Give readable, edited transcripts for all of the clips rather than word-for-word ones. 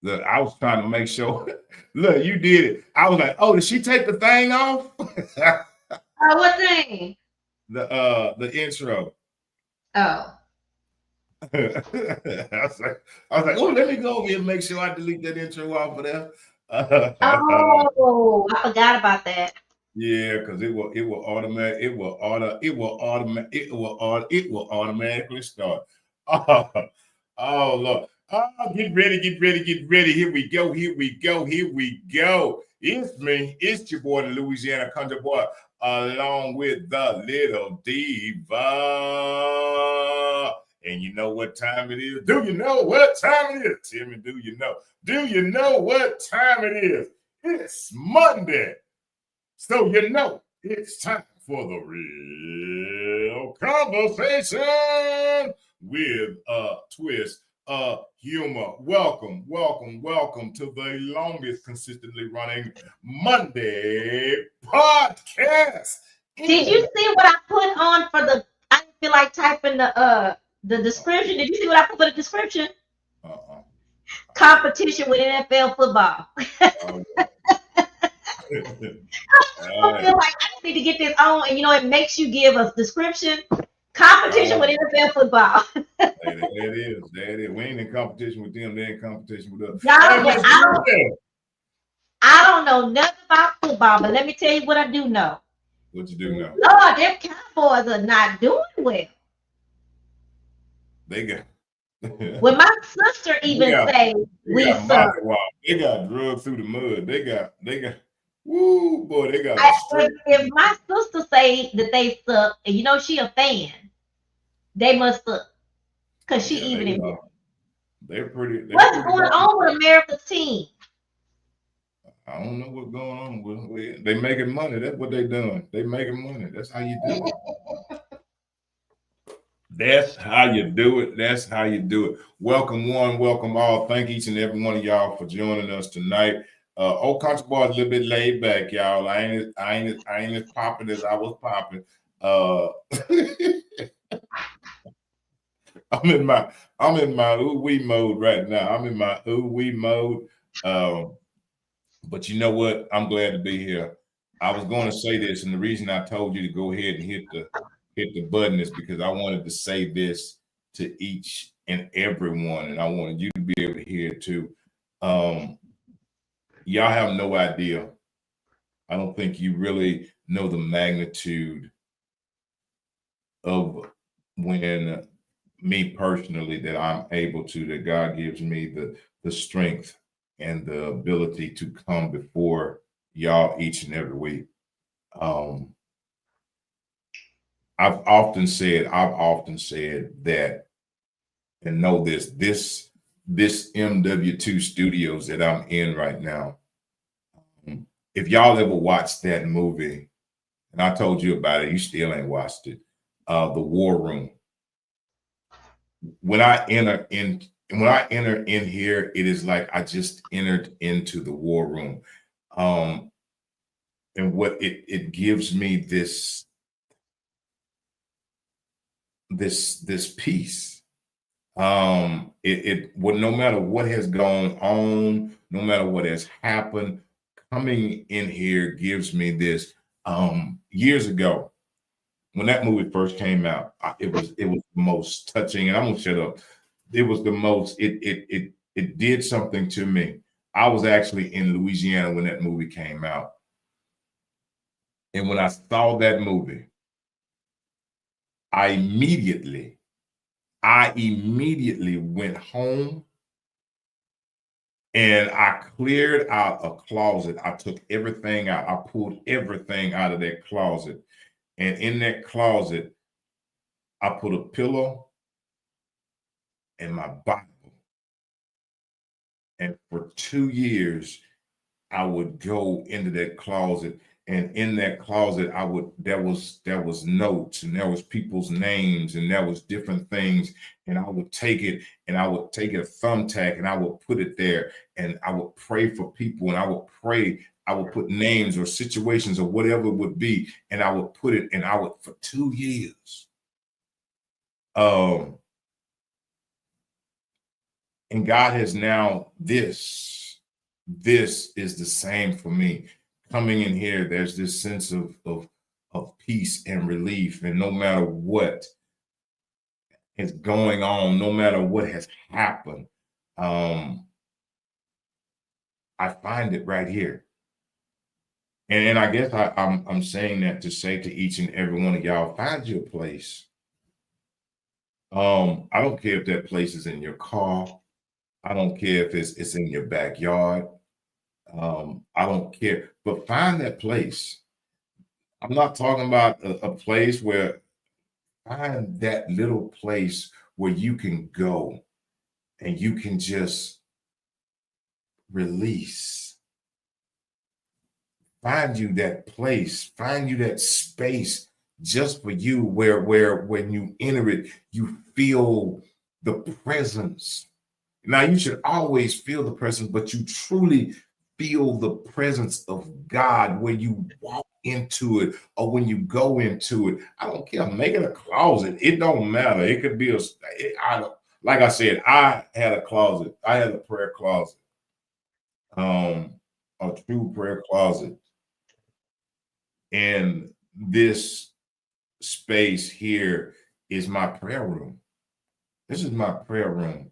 Look, I was trying to make sure. Look, you did it. I was like, oh, did she take the thing off? What thing? The intro. Oh. I was like, oh, let me go over here and make sure I delete that intro off of there. Oh, I forgot about that. Yeah, because it will automatic it will automatically start. Oh Lord. Oh, get ready, get ready, get ready. Here we go, here we go, here we go. It's me, it's your boy, the Louisiana Country Boy, along with the little diva. And you know what time it is? Do you know what time it is? Tell me, do you know? Do you know what time it is? It's Monday. So you know it's time for the real conversation with a twist of humor. Welcome, welcome, welcome to the longest consistently running Monday podcast. Did you see what I put on for the? I didn't feel like typing the description. Did you see what I put for the description? Uh-uh. Competition with NFL football. I feel like I need to get this on, and it makes you give a description. Competition with NFL football. There it is. There it is. We ain't in competition with them. They're in competition with us. Y'all, I don't know nothing about football, but let me tell you what I do know. What you do know? Lord, them Cowboys are not doing well. They got. When my sister even say we suck. They got drugged through the mud. They got. Woo, boy, they got. If my sister say that they suck, and she a fan, they must suck, cause she even in here. They're pretty. What's going on with America's team? I don't know what's going on with. They making money. That's what they doing. They making money. That's how you do it. That's how you do it. That's how you do it. Welcome one, welcome all. Thank each and every one of y'all for joining us tonight. Old Country Boy is a little bit laid back, y'all. I ain't as popping as I was popping. I'm in my ooh wee mode right now. I'm in my ooh wee mode. But you know what? I'm glad to be here. I was going to say this, and the reason I told you to go ahead and hit the button is because I wanted to say this to each and everyone, and I wanted you to be able to hear it too. Y'all have no idea. I don't think you really know the magnitude of when me personally that I'm able to, that God gives me the strength and the ability to come before y'all each and every week. I've often said that, and know this MW2 studios that I'm in right now. If y'all ever watched that movie, and I told you about it, you still ain't watched it, The War Room. When I enter in here, it is like I just entered into the war room. And what it gives me this peace. No matter what has gone on, no matter what has happened, coming in here gives me this. Years ago, when that movie first came out, it was the most touching, and I'm gonna shut up. It was the most. It did something to me. I was actually in Louisiana when that movie came out, and when I saw that movie, I immediately went home and I cleared out a closet. I took everything out. I pulled everything out of that closet. And in that closet, I put a pillow and my Bible. And for 2 years, I would go into that closet. And in that closet, there was notes, and there was people's names, and there was different things. And I would take it, and I would take a thumbtack, and I would put it there, and I would pray for people, and I would put names or situations or whatever it would be, and I would put it, and I would, for 2 years. And God has now this is the same for me. Coming in here, there's this sense of peace and relief. And no matter what is going on, no matter what has happened, I find it right here. And I guess I'm saying that to say to each and every one of y'all, find your place. I don't care if that place is in your car. I don't care if it's in your backyard. I don't care, but find that place. I'm not talking about a place where find that little place where you can go and you can just release. Find you that place, find you that space just for you where when you enter it, you feel the presence. Now you should always feel the presence, but you truly feel the presence of God when you walk into it or when you go into it. I don't care. Make it a closet. It don't matter. It could be like I said, I had a closet. I had a prayer closet, a true prayer closet. And this space here is my prayer room. This is my prayer room.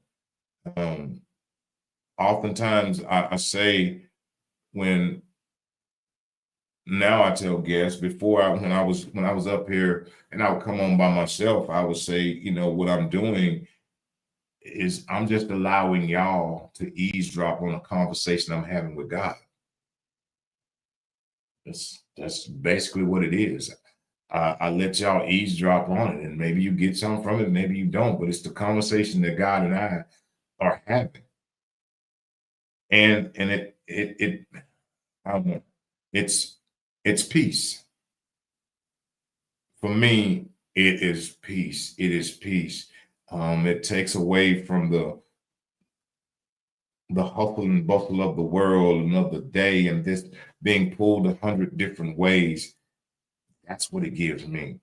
Oftentimes I say when now I tell guests before when I was up here and I would come on by myself, I would say, you know, what I'm doing is I'm just allowing y'all to eavesdrop on a conversation I'm having with God. That's basically what it is. I let y'all eavesdrop on it, and maybe you get something from it, maybe you don't, but it's the conversation that God and I are having. And it I don't know, it's peace. For me, it is peace. It is peace. It takes away from the hustle and bustle of the world and of the day and this being pulled 100 different ways. That's what it gives me.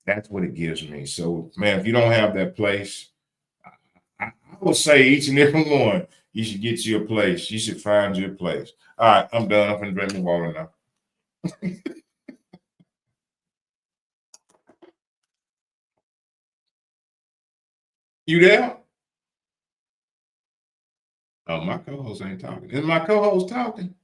That's what it gives me. So, man, if you don't have that place, I would say each and every one, you should get you a place. You should find your place. All right, I'm done. I'm going to drink my water now. You there? Oh, my co-host ain't talking. Is my co-host talking?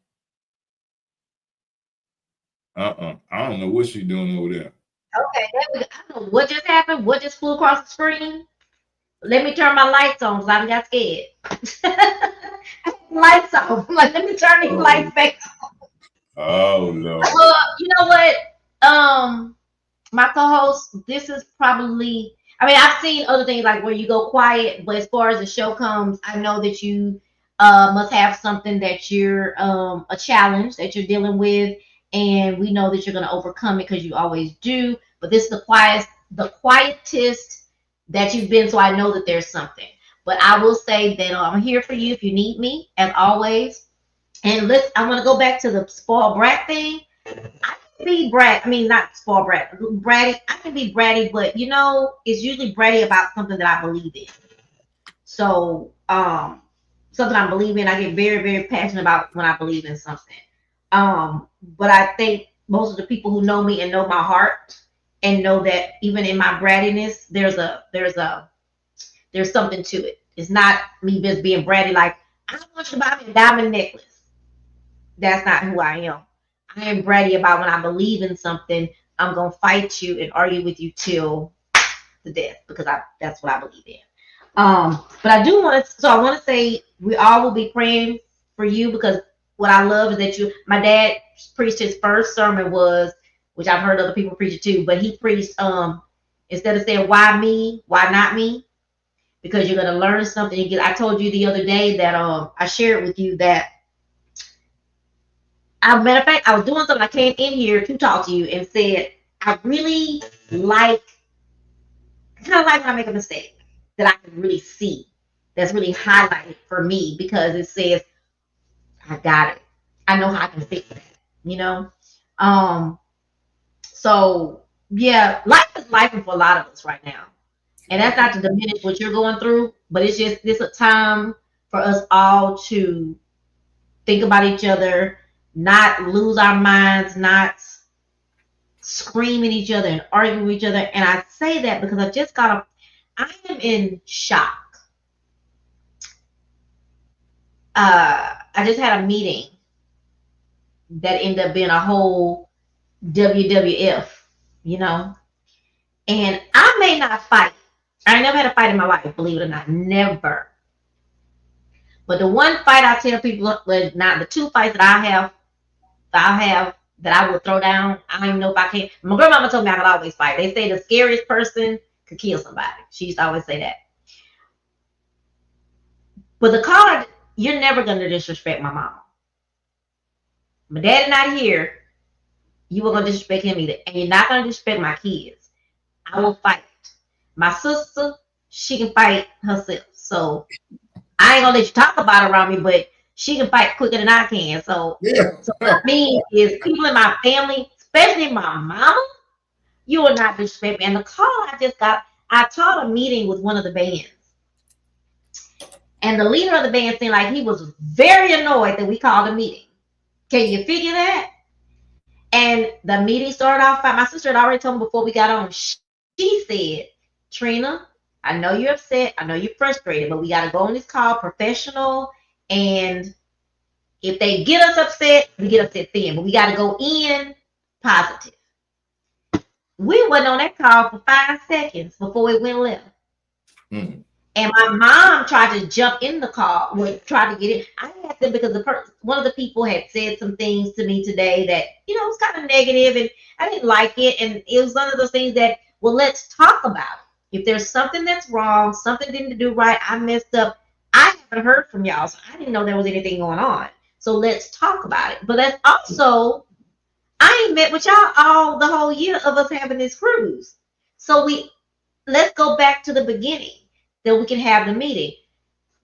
I don't know what she's doing over there. Okay, I don't know what just happened. What just flew across the screen? Let me turn my lights on because I got scared. Lights off. I'm like, let me turn these lights back on. Oh no. You know what? My co-host, this is probably, I mean, I've seen other things like where you go quiet, but as far as the show comes, I know that you must have something that you're a challenge that you're dealing with, and we know that you're going to overcome it because you always do. But this is the quietest that you've been, so I know that there's something. But I will say that I'm here for you if you need me, as always. And I want to go back to the spoiled brat thing. I can be brat. I mean, not spoiled brat. Bratty. I can be bratty, but you know, it's usually bratty about something that I believe in. So, something I believe in, I get very, very passionate about when I believe in something. But I think most of the people who know me and know my heart and know that even in my brattiness, there's something to it. It's not me just being bratty like I want you to buy me a diamond necklace. That's not who I am. I am bratty about when I believe in something, I'm gonna fight you and argue with you till the death because that's what I believe in. But I do want to, so I want to say we all will be praying for you because what I love is that my dad preached his first sermon was, which I've heard other people preach it too, but he preached instead of saying why me, why not me, because you're gonna learn something. I told you the other day that I shared with you that. Matter of fact, I was doing something. I came in here to talk to you and said, I really like, kind of like when I make a mistake that I can really see, that's really highlighted for me because it says, I got it. I know how I can fix that, you know? So, yeah, life is life for a lot of us right now. And that's not to diminish what you're going through, but it's just this a time for us all to think about each other, not lose our minds, not scream at each other and argue with each other. And I say that because I am in shock. I just had a meeting that ended up being a whole WWF, you know, and I may not fight. I never had a fight in my life, believe it or not, never. But the one fight I tell people, well, not the two fights that I have that I will throw down. I don't even know if I can. My grandmama told me I could always fight. They say the scariest person could kill somebody. She used to always say that. But the card, you're never going to disrespect my mama. My daddy not here. You were going to disrespect him either. And you're not going to disrespect my kids. I will fight. My sister, she can fight herself. So I ain't going to let you talk about it around me, but she can fight quicker than I can. So, so what I mean is people in my family, especially my mama, you will not disrespect me. And the call I taught a meeting with one of the bands. And the leader of the band seemed like he was very annoyed that we called a meeting. Can you figure that? And the meeting started off by my sister had already told me before we got on. She said, Trina, I know you're upset. I know you're frustrated, but we got to go on this call professional. And if they get us upset, we get upset then. But we got to go in positive. We went on that call for 5 seconds before we went left. Mm. And my mom tried to jump in the call, tried to get in. I asked them because one of the people had said some things to me today that, was kind of negative, and I didn't like it. And it was one of those things that, well, let's talk about it. If there's something that's wrong, something didn't do right, I messed up, I haven't heard from y'all, so I didn't know there was anything going on. So let's talk about it. But that's also, I ain't met with y'all all the whole year of us having this cruise. So let's go back to the beginning. That we can have the meeting.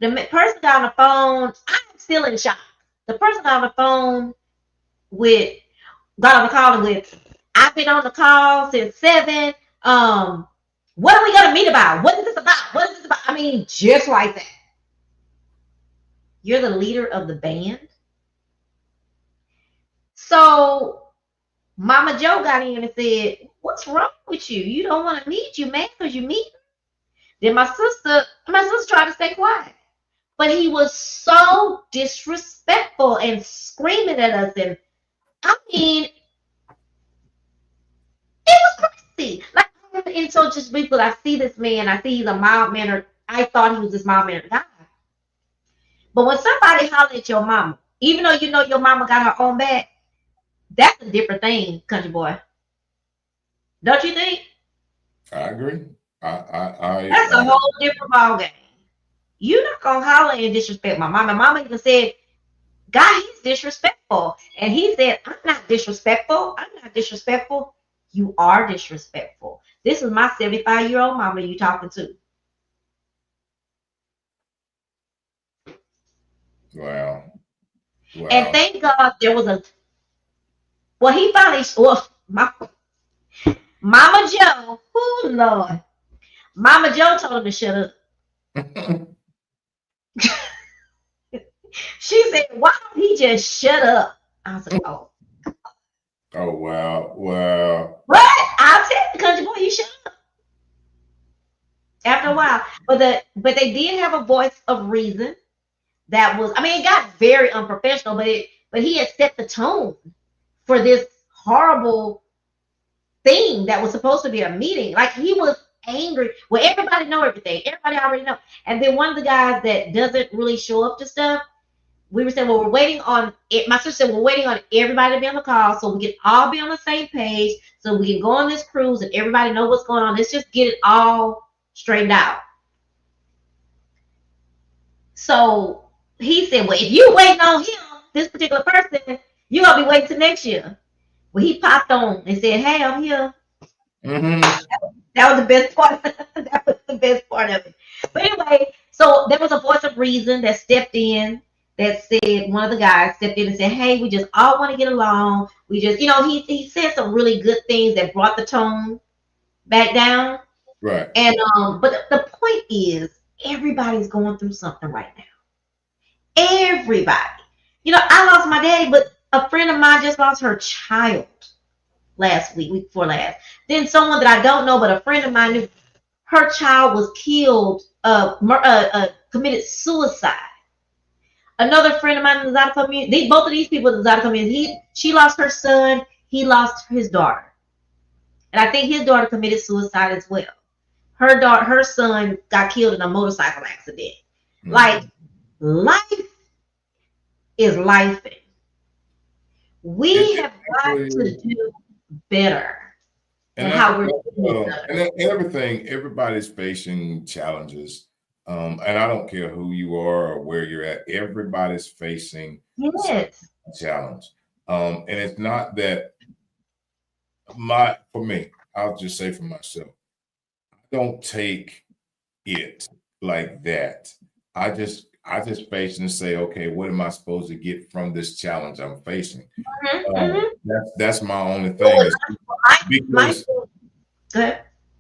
The person got on the phone, I'm still in shock. The person got on the phone got on the call with, I've been on the call since 7. What are we going to meet about? What is this about? What is this about? I mean, just like that. You're the leader of the band. So Mama Joe got in and said, what's wrong with you? You don't want to meet you, man, because you meet. Then my sister tried to stay quiet. But he was so disrespectful and screaming at us. And I mean, it was crazy. Like, and so just briefly, I see this man, I see he's a mild-mannered, I thought he was this mild-mannered guy. But when somebody holler at your mama, even though you know your mama got her own back, that's a different thing, country boy. Don't you think? I agree. That's a whole different ball game. You're not gonna holler and disrespect my mama. Mama even said, God, he's disrespectful. And he said, I'm not disrespectful. I'm not disrespectful. You are disrespectful. This is my 75-year-old mama you talking to. Wow. And thank God there was Mama Joe, oh Lord. Mama Joe told him to shut up. She said, why don't he just shut up? I was like, oh. Oh, wow. Wow. What? I'll tell the country boy, you shut up. After a while. But they did have a voice of reason that was, it got very unprofessional, but he had set the tone for this horrible thing that was supposed to be a meeting. Like, he was angry. Well, everybody know everything. Everybody already know. And then one of the guys that doesn't really show up to stuff, we were saying, well, we're waiting on it. My sister said, we're waiting on everybody to be on the call so we can all be on the same page, so we can go on this cruise and everybody know what's going on. Let's just get it all straightened out. So he said, well, if you waiting on him, this particular person, you're going to be waiting till next year. Well, he popped on and said, hey, I'm here. Mm-hmm. That was the best part. That was the best part of it. But anyway, so there was a voice of reason that stepped in, that said, one of the guys stepped in and said, hey, we just all want to get along. We just, he said some really good things that brought the tone back down. Right. And but the point is, everybody's going through something right now. everybody. You know, I lost my daddy, but a friend of mine just lost her child last week before last. Then someone that I don't know, but a friend of mine knew, her child was killed, committed suicide. Another friend of mine in the Zata community, both of these people in the Zata community, she lost her son, he lost his daughter. And I think his daughter committed suicide as well. Her son got killed in a motorcycle accident. Mm-hmm. Like, life is life. We have got to do better. And how we're and everything, everybody's facing challenges. And I don't care who you are or where you're at, everybody's facing a challenge. And it's not that for me, I'll just say for myself, I don't take it like that. I just face and say, okay, what am I supposed to get from this challenge I'm facing? That's my only thing. Because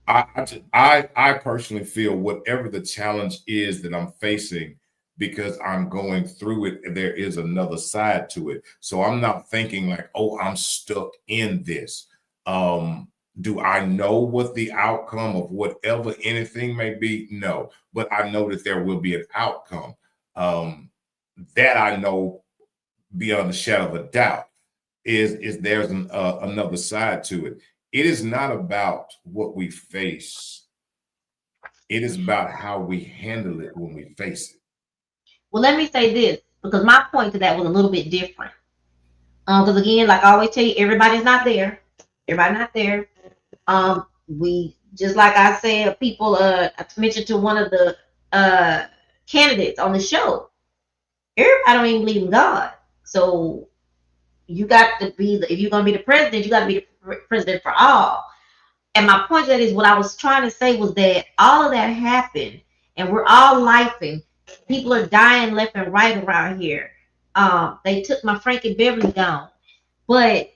I personally feel whatever the challenge is that I'm facing, because I'm going through it, there is another side to it. So I'm not thinking like, oh, I'm stuck in this. Do I know what the outcome of whatever anything may be? No, but I know that there will be an outcome. That I know beyond the shadow of a doubt is there's another side to it. It is not about what we face. It is about how we handle it when we face it. Well, let me say this, because my point to that was a little bit different. Because again, like I always tell you, everybody's not there. Everybody's not there. We, just like I said, people, I mentioned to one of the candidates on the show, everybody don't even believe in God. So you got to be, if you're going to be the president, you got to be the president for all. And my point to that is, what I was trying to say was that all of that happened, and we're all lifing. People are dying left and right around here. They took my Frankie Beverly down. But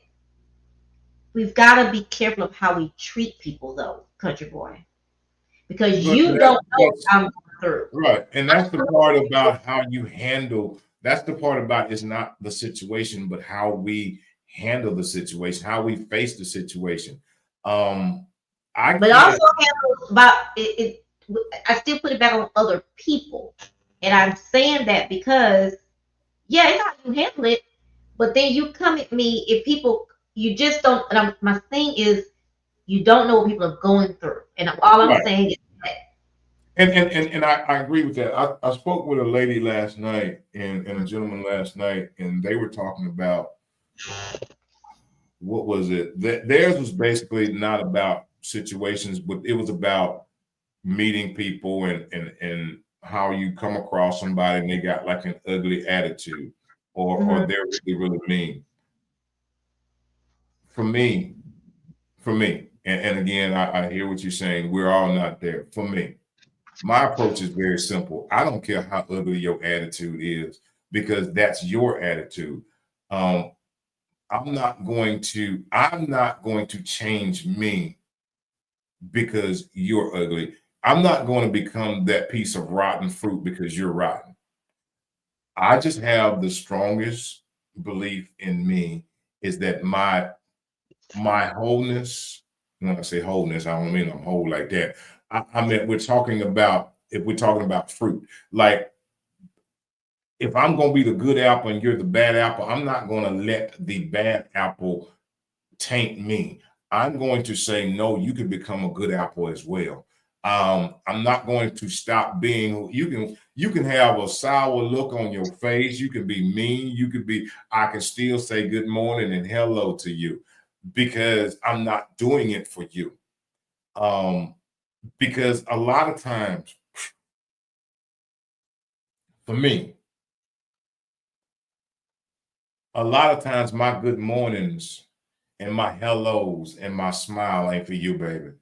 we've got to be careful of how we treat people, though, country boy. Because you don't know what I'm going through. Right. And that's the part about how you handle. That's the part about, it's not the situation, but how we handle the situation, how we face the situation. But also about it, I still put it back on other people. And I'm saying that because, yeah, it's how you handle it. But then you come at me, if people, you just don't, my thing is, you don't know what people are going through. And all I'm saying is that. And I agree with that. I spoke with a lady last night and a gentleman last night, and they were talking about, what was it? Theirs was basically not about situations, but it was about meeting people and how you come across somebody and they got like an ugly attitude, or they're really mean. For me, and again, I hear what you're saying. We're all not there. For me, my approach is very simple. I don't care how ugly your attitude is, because that's your attitude. I'm not going to change me because you're ugly. I'm not going to become that piece of rotten fruit because you're rotten. I just have the strongest belief in me is that my wholeness, when I say wholeness, I don't mean I'm whole like that. I mean, if we're talking about fruit, like if I'm going to be the good apple and you're the bad apple, I'm not going to let the bad apple taint me. I'm going to say, no, you can become a good apple as well. I'm not going to stop being, you can have a sour look on your face. You can be mean. I can still say good morning and hello to you, because I'm not doing it for you. Because a lot of times, for me, a lot of times my good mornings and my hellos and my smile ain't for you, baby.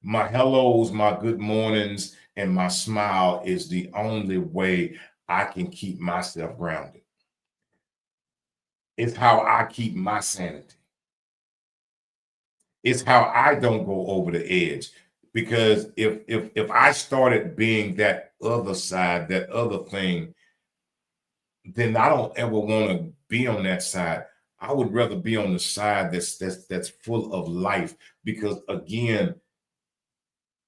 My hellos, my good mornings, and my smile is the only way I can keep myself grounded. It's how I keep my sanity. It's how I don't go over the edge. Because if I started being that other side, that other thing, then I don't ever want to be on that side. I would rather be on the side that's full of life, because again,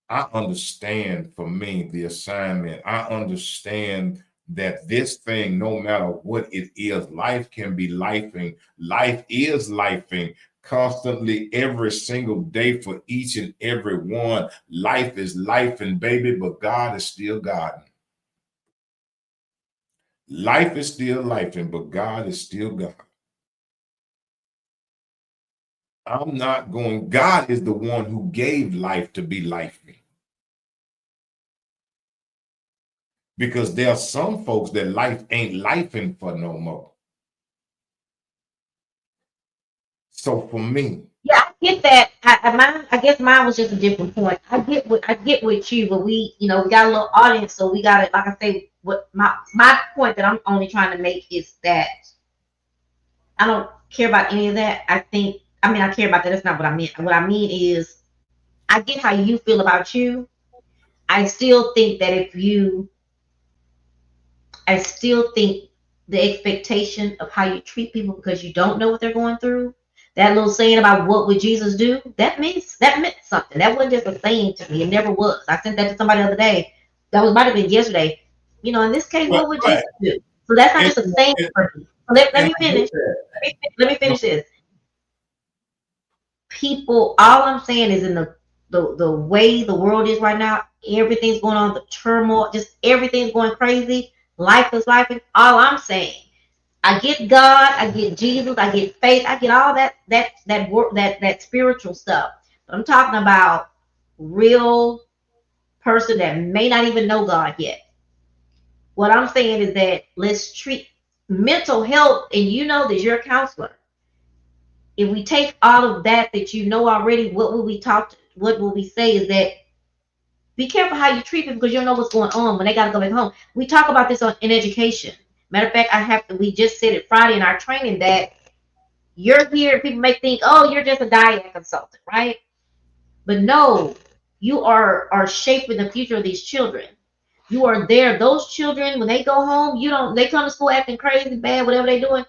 I understand, for me, the assignment. I understand that this thing, no matter what it is, life can be lifing. Life is lifing constantly every single day for each and every one. Life is lifing, baby, but God is still God. Life is still lifing, but God is still God. I'm not going, God is the one who gave life to be lifing. Because there are some folks that life ain't lifing for no more. So for me, Yeah, I get that. I guess mine was just a different point. I get with you, but we, you know, we got a little audience, so we got it. Like I say, what my point that I'm only trying to make is that I don't care about any of that. I mean, I care about that. That's not what I mean. What I mean is, I get how you feel about you. I still think that I still think the expectation of how you treat people because you don't know what they're going through. That little saying about what would Jesus do? That meant something. That wasn't just a saying to me. It never was. I sent that to somebody the other day. That was might have been yesterday. You know, in this case, what would Jesus do? So that's not and, just a saying and, for me. So let and me I get finish. that. Let me finish this. People, all I'm saying is in the way the world is right now, everything's going on, the turmoil, just everything's going crazy. Life is life. And all I'm saying, I get God, I get Jesus, I get faith, I get all that spiritual stuff. But I'm talking about real person that may not even know God yet. What I'm saying is that let's treat mental health, and you know that you're a counselor. If we take all of that you know already, what will we talk? What will we say is that be careful how you treat them because you don't know what's going on when they got to go back home. We talk about this in education. Matter of fact, we just said it Friday in our training that you're here. People may think, oh, you're just a diet consultant, right? But no, you are shaping the future of these children. You are there. Those children, when they go home, they come to school acting crazy, bad, whatever they're doing.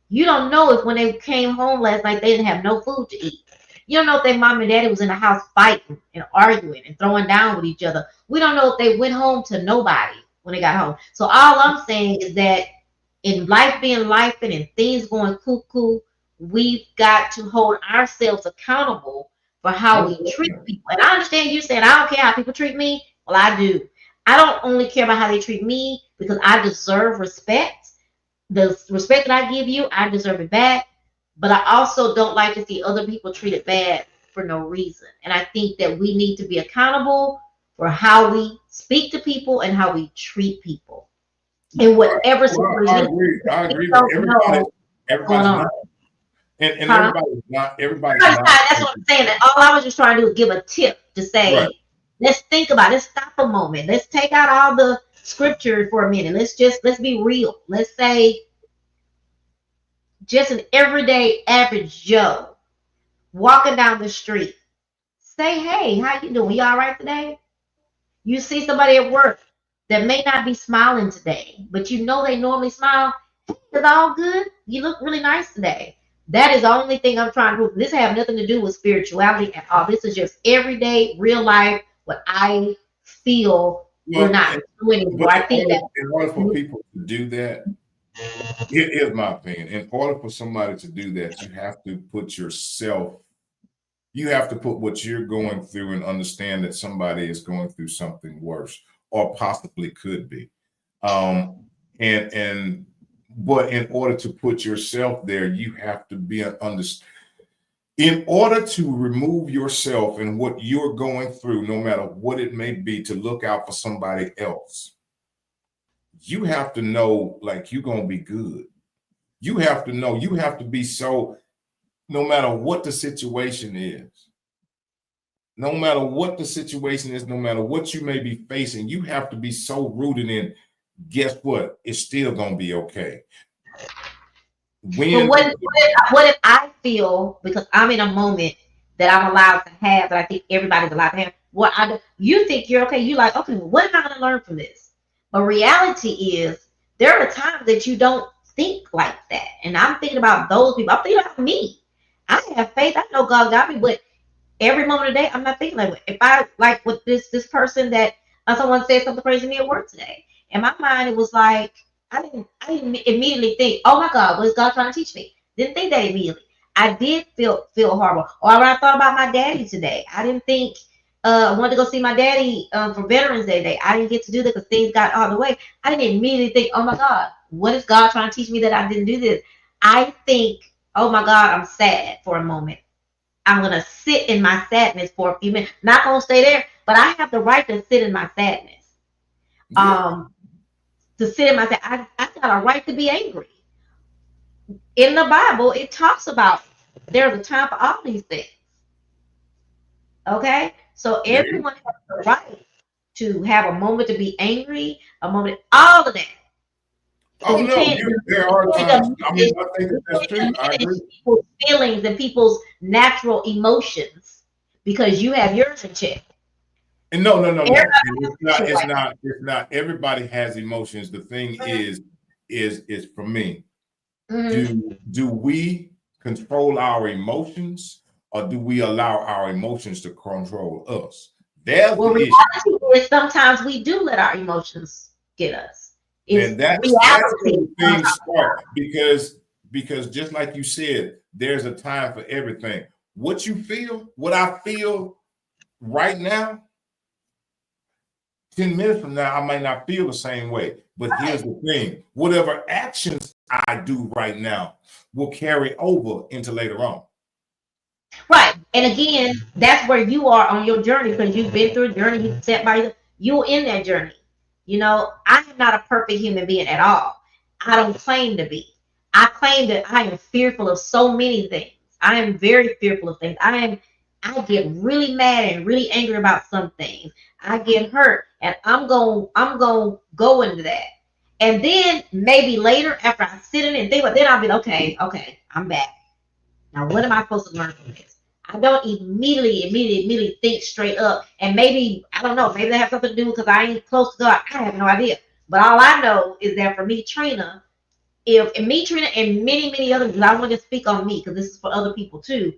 You don't know if when they came home last night, they didn't have no food to eat. You don't know if their mom and daddy was in the house fighting and arguing and throwing down with each other. We don't know if they went home to nobody when they got home. So all I'm saying is that in life being life and things going cuckoo, we've got to hold ourselves accountable for how we treat people. And I understand you saying, I don't care how people treat me. Well, I do. I don't only care about how they treat me because I deserve respect. The respect that I give you, I deserve it back. But I also don't like to see other people treated bad for no reason. And I think that we need to be accountable for how we speak to people and how we treat people in whatever situation. I agree that everybody's not, and everybody's not. That's what I'm saying. That all I was just trying to do is give a tip to say, right. Let's think about it. Let's stop a moment. Let's take out all the scripture for a minute. Let's be real. Let's say just an everyday average Joe walking down the street. Say, hey, how you doing? You all right today? You see somebody at work that may not be smiling today, but you know they normally smile. It's all good. You look really nice today. That is the only thing I'm trying to do. This has nothing to do with spirituality at all. This is just everyday, real life, what I feel we're not doing anymore. I think that in order for people to do that, it is my opinion. In order for somebody to do that, you have to put what you're going through and understand that somebody is going through something worse or possibly could be. But in order to put yourself there, you have to be in order to remove yourself and what you're going through, no matter what it may be, to look out for somebody else. You have to know, like, you're going to be good. You have to know, you have to be so, no matter what the situation is, no matter what you may be facing, you have to be so rooted in, guess what? It's still going to be okay. But what if I feel, because I'm in a moment that I'm allowed to have, that I think everybody's allowed to have, you think you're okay, you're like, okay, what am I going to learn from this? But reality is, there are times that you don't think like that. And I'm thinking about those people. I'm thinking about me. I have faith. I know God got me, but every moment of the day, I'm not thinking like that. If I like with this person that someone said something crazy to me at work today, in my mind it was like I didn't immediately think, oh my God, what is God trying to teach me? Didn't think that immediately. I did feel horrible. Or when I thought about my daddy today, I didn't think I wanted to go see my daddy for Veterans Day. I didn't get to do that because things got out of the way. I didn't immediately think, oh my God, what is God trying to teach me that I didn't do this? I think, oh my God, I'm sad for a moment. I'm gonna sit in my sadness for a few minutes. Not gonna stay there, but I have the right to sit in my sadness. Yeah. To sit in my sadness. I got a right to be angry. In the Bible, it talks about there's a time for all these things. Okay? So There you everyone has the right to have a moment to be angry, a moment, all of that. Oh But you no, can't, there are times. I mean, I think you that's true. can't I diminish agree. people's feelings and people's natural emotions because you have yours in check. And no, no, no, Everybody no. And has it's not. shit It's like not. It's not. Everybody has emotions. The thing that. is for me. Mhm. Do we control our emotions, or do we allow our emotions to control us? There's Well, the issue. reality is sometimes we do let our emotions get us. It's And that's where reality. the things start because just like you said, there's a time for everything. What you feel, what I feel right now, 10 minutes from now, I might not feel the same way. But here's the thing: whatever actions I do right now will carry over into later on. Right. And again, that's where you are on your journey because you've been through a journey, you set by you're in that journey. You know, I am not a perfect human being at all. I don't claim to be. I claim that I am fearful of so many things. I am very fearful of things. I get really mad and really angry about some things. I get hurt and I'm going to go into that. And then maybe later after I sit in it and think about it, then I'll be like, okay, I'm back. Now, what am I supposed to learn from this? I don't immediately think straight up. And maybe, I don't know, maybe they have something to do because I ain't close to God. I have no idea. But all I know is that for me, Trina, Trina, and many others, I want to speak on me because this is for other people too.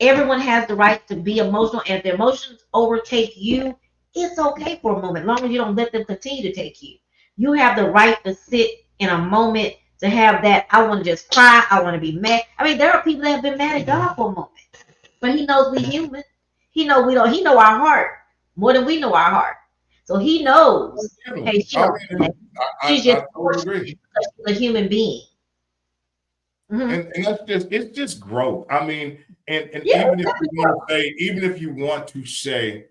Everyone has the right to be emotional. And if the emotions overtake you, it's okay for a moment, as long as you don't let them continue to take you. You have the right to sit in a moment to have that. I want to just cry. I want to be mad. I mean, there are people that have been mad at God for a moment, but He knows we human. He know we don't. He know our heart more than we know our heart. So He knows. Hey, she I, don't. mean, She's I just totally agree. a human being. Mm-hmm. And that's just it's just growth. I mean, and Yeah, even if you want to say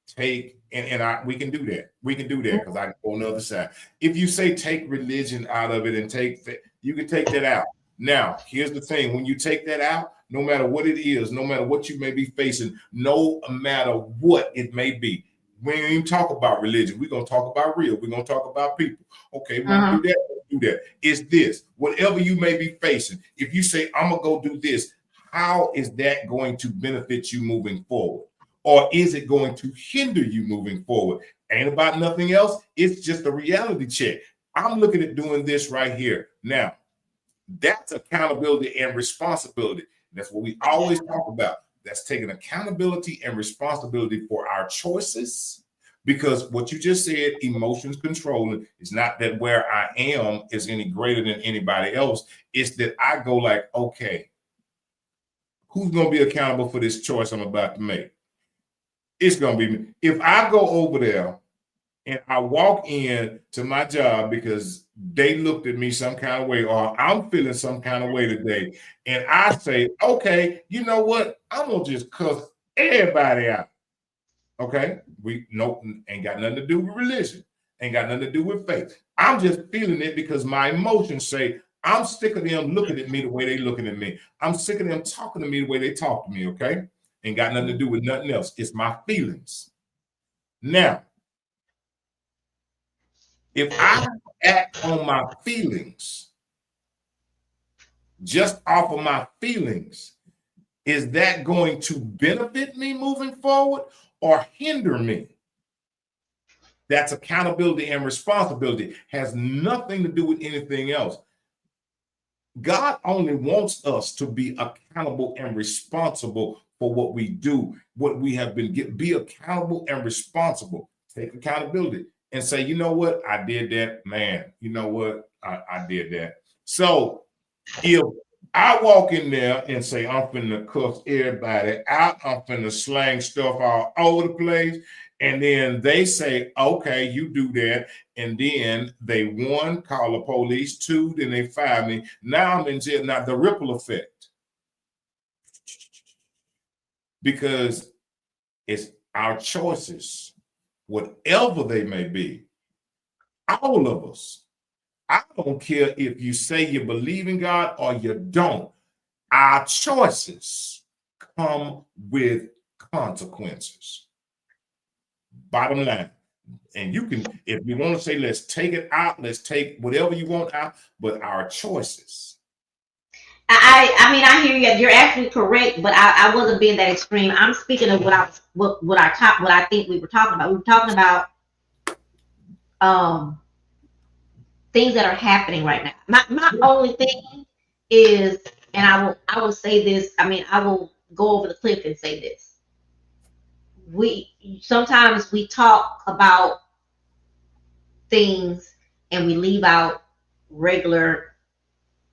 take and I we can do that. We can do that because I can go on the other side. If you say take religion out of it and you can take that out. Now, here's the thing: when you take that out, no matter what it is, no matter what you may be facing, no matter what it may be, we ain't even talk about religion. We're gonna talk about real. We're gonna talk about people. Okay, we want to do that. Let's do that. It's this. Whatever you may be facing, if you say I'm gonna go do this, how is that going to benefit you moving forward? Or is it going to hinder you moving forward? Ain't about nothing else. It's just a reality check. I'm looking at doing this right here. Now, that's accountability and responsibility. That's what we always talk about. That's taking accountability and responsibility for our choices. Because what you just said, emotions controlling, is not that where I am is any greater than anybody else. It's that I go like, okay, who's going to be accountable for this choice I'm about to make? It's going to be me. If I go over there and I walk in to my job because they looked at me some kind of way or I'm feeling some kind of way today, and I say, okay, you know what? I'm going to just cuss everybody out. Okay? We nope, ain't got nothing to do with religion. Ain't got nothing to do with faith. I'm just feeling it because my emotions say, I'm sick of them looking at me the way they looking at me. I'm sick of them talking to me the way they talk to me, okay? Ain't got nothing to do with nothing else. It's my feelings. Now, if I act on my feelings, just off of my feelings, is that going to benefit me moving forward or hinder me? That's accountability and responsibility. Has nothing to do with anything else. God only wants us to be accountable and responsible for what we do, what we have been given. Be accountable and responsible. Take accountability and say, you know what? I did that, man. You know what? I did that. So if I walk in there and say, I'm finna cuss everybody out, I'm finna slang stuff all over the place, and then they say, okay, you do that, and then they, one, call the police, two, then they fire me. Now I'm in jail. Now the ripple effect, because it's our choices, whatever they may be, all of us. I don't care if you say you believe in God or you don't. Our choices come with consequences. Bottom line. And you can, if you want to say, let's take it out, let's take whatever you want out, but our choices. I mean, I hear you. You're absolutely correct, but I wasn't being that extreme. I'm speaking of what I think we were talking about. We were talking about things that are happening right now. My only thing is, and I will say this. I mean, I will go over the cliff and say this. Sometimes we talk about things and we leave out regular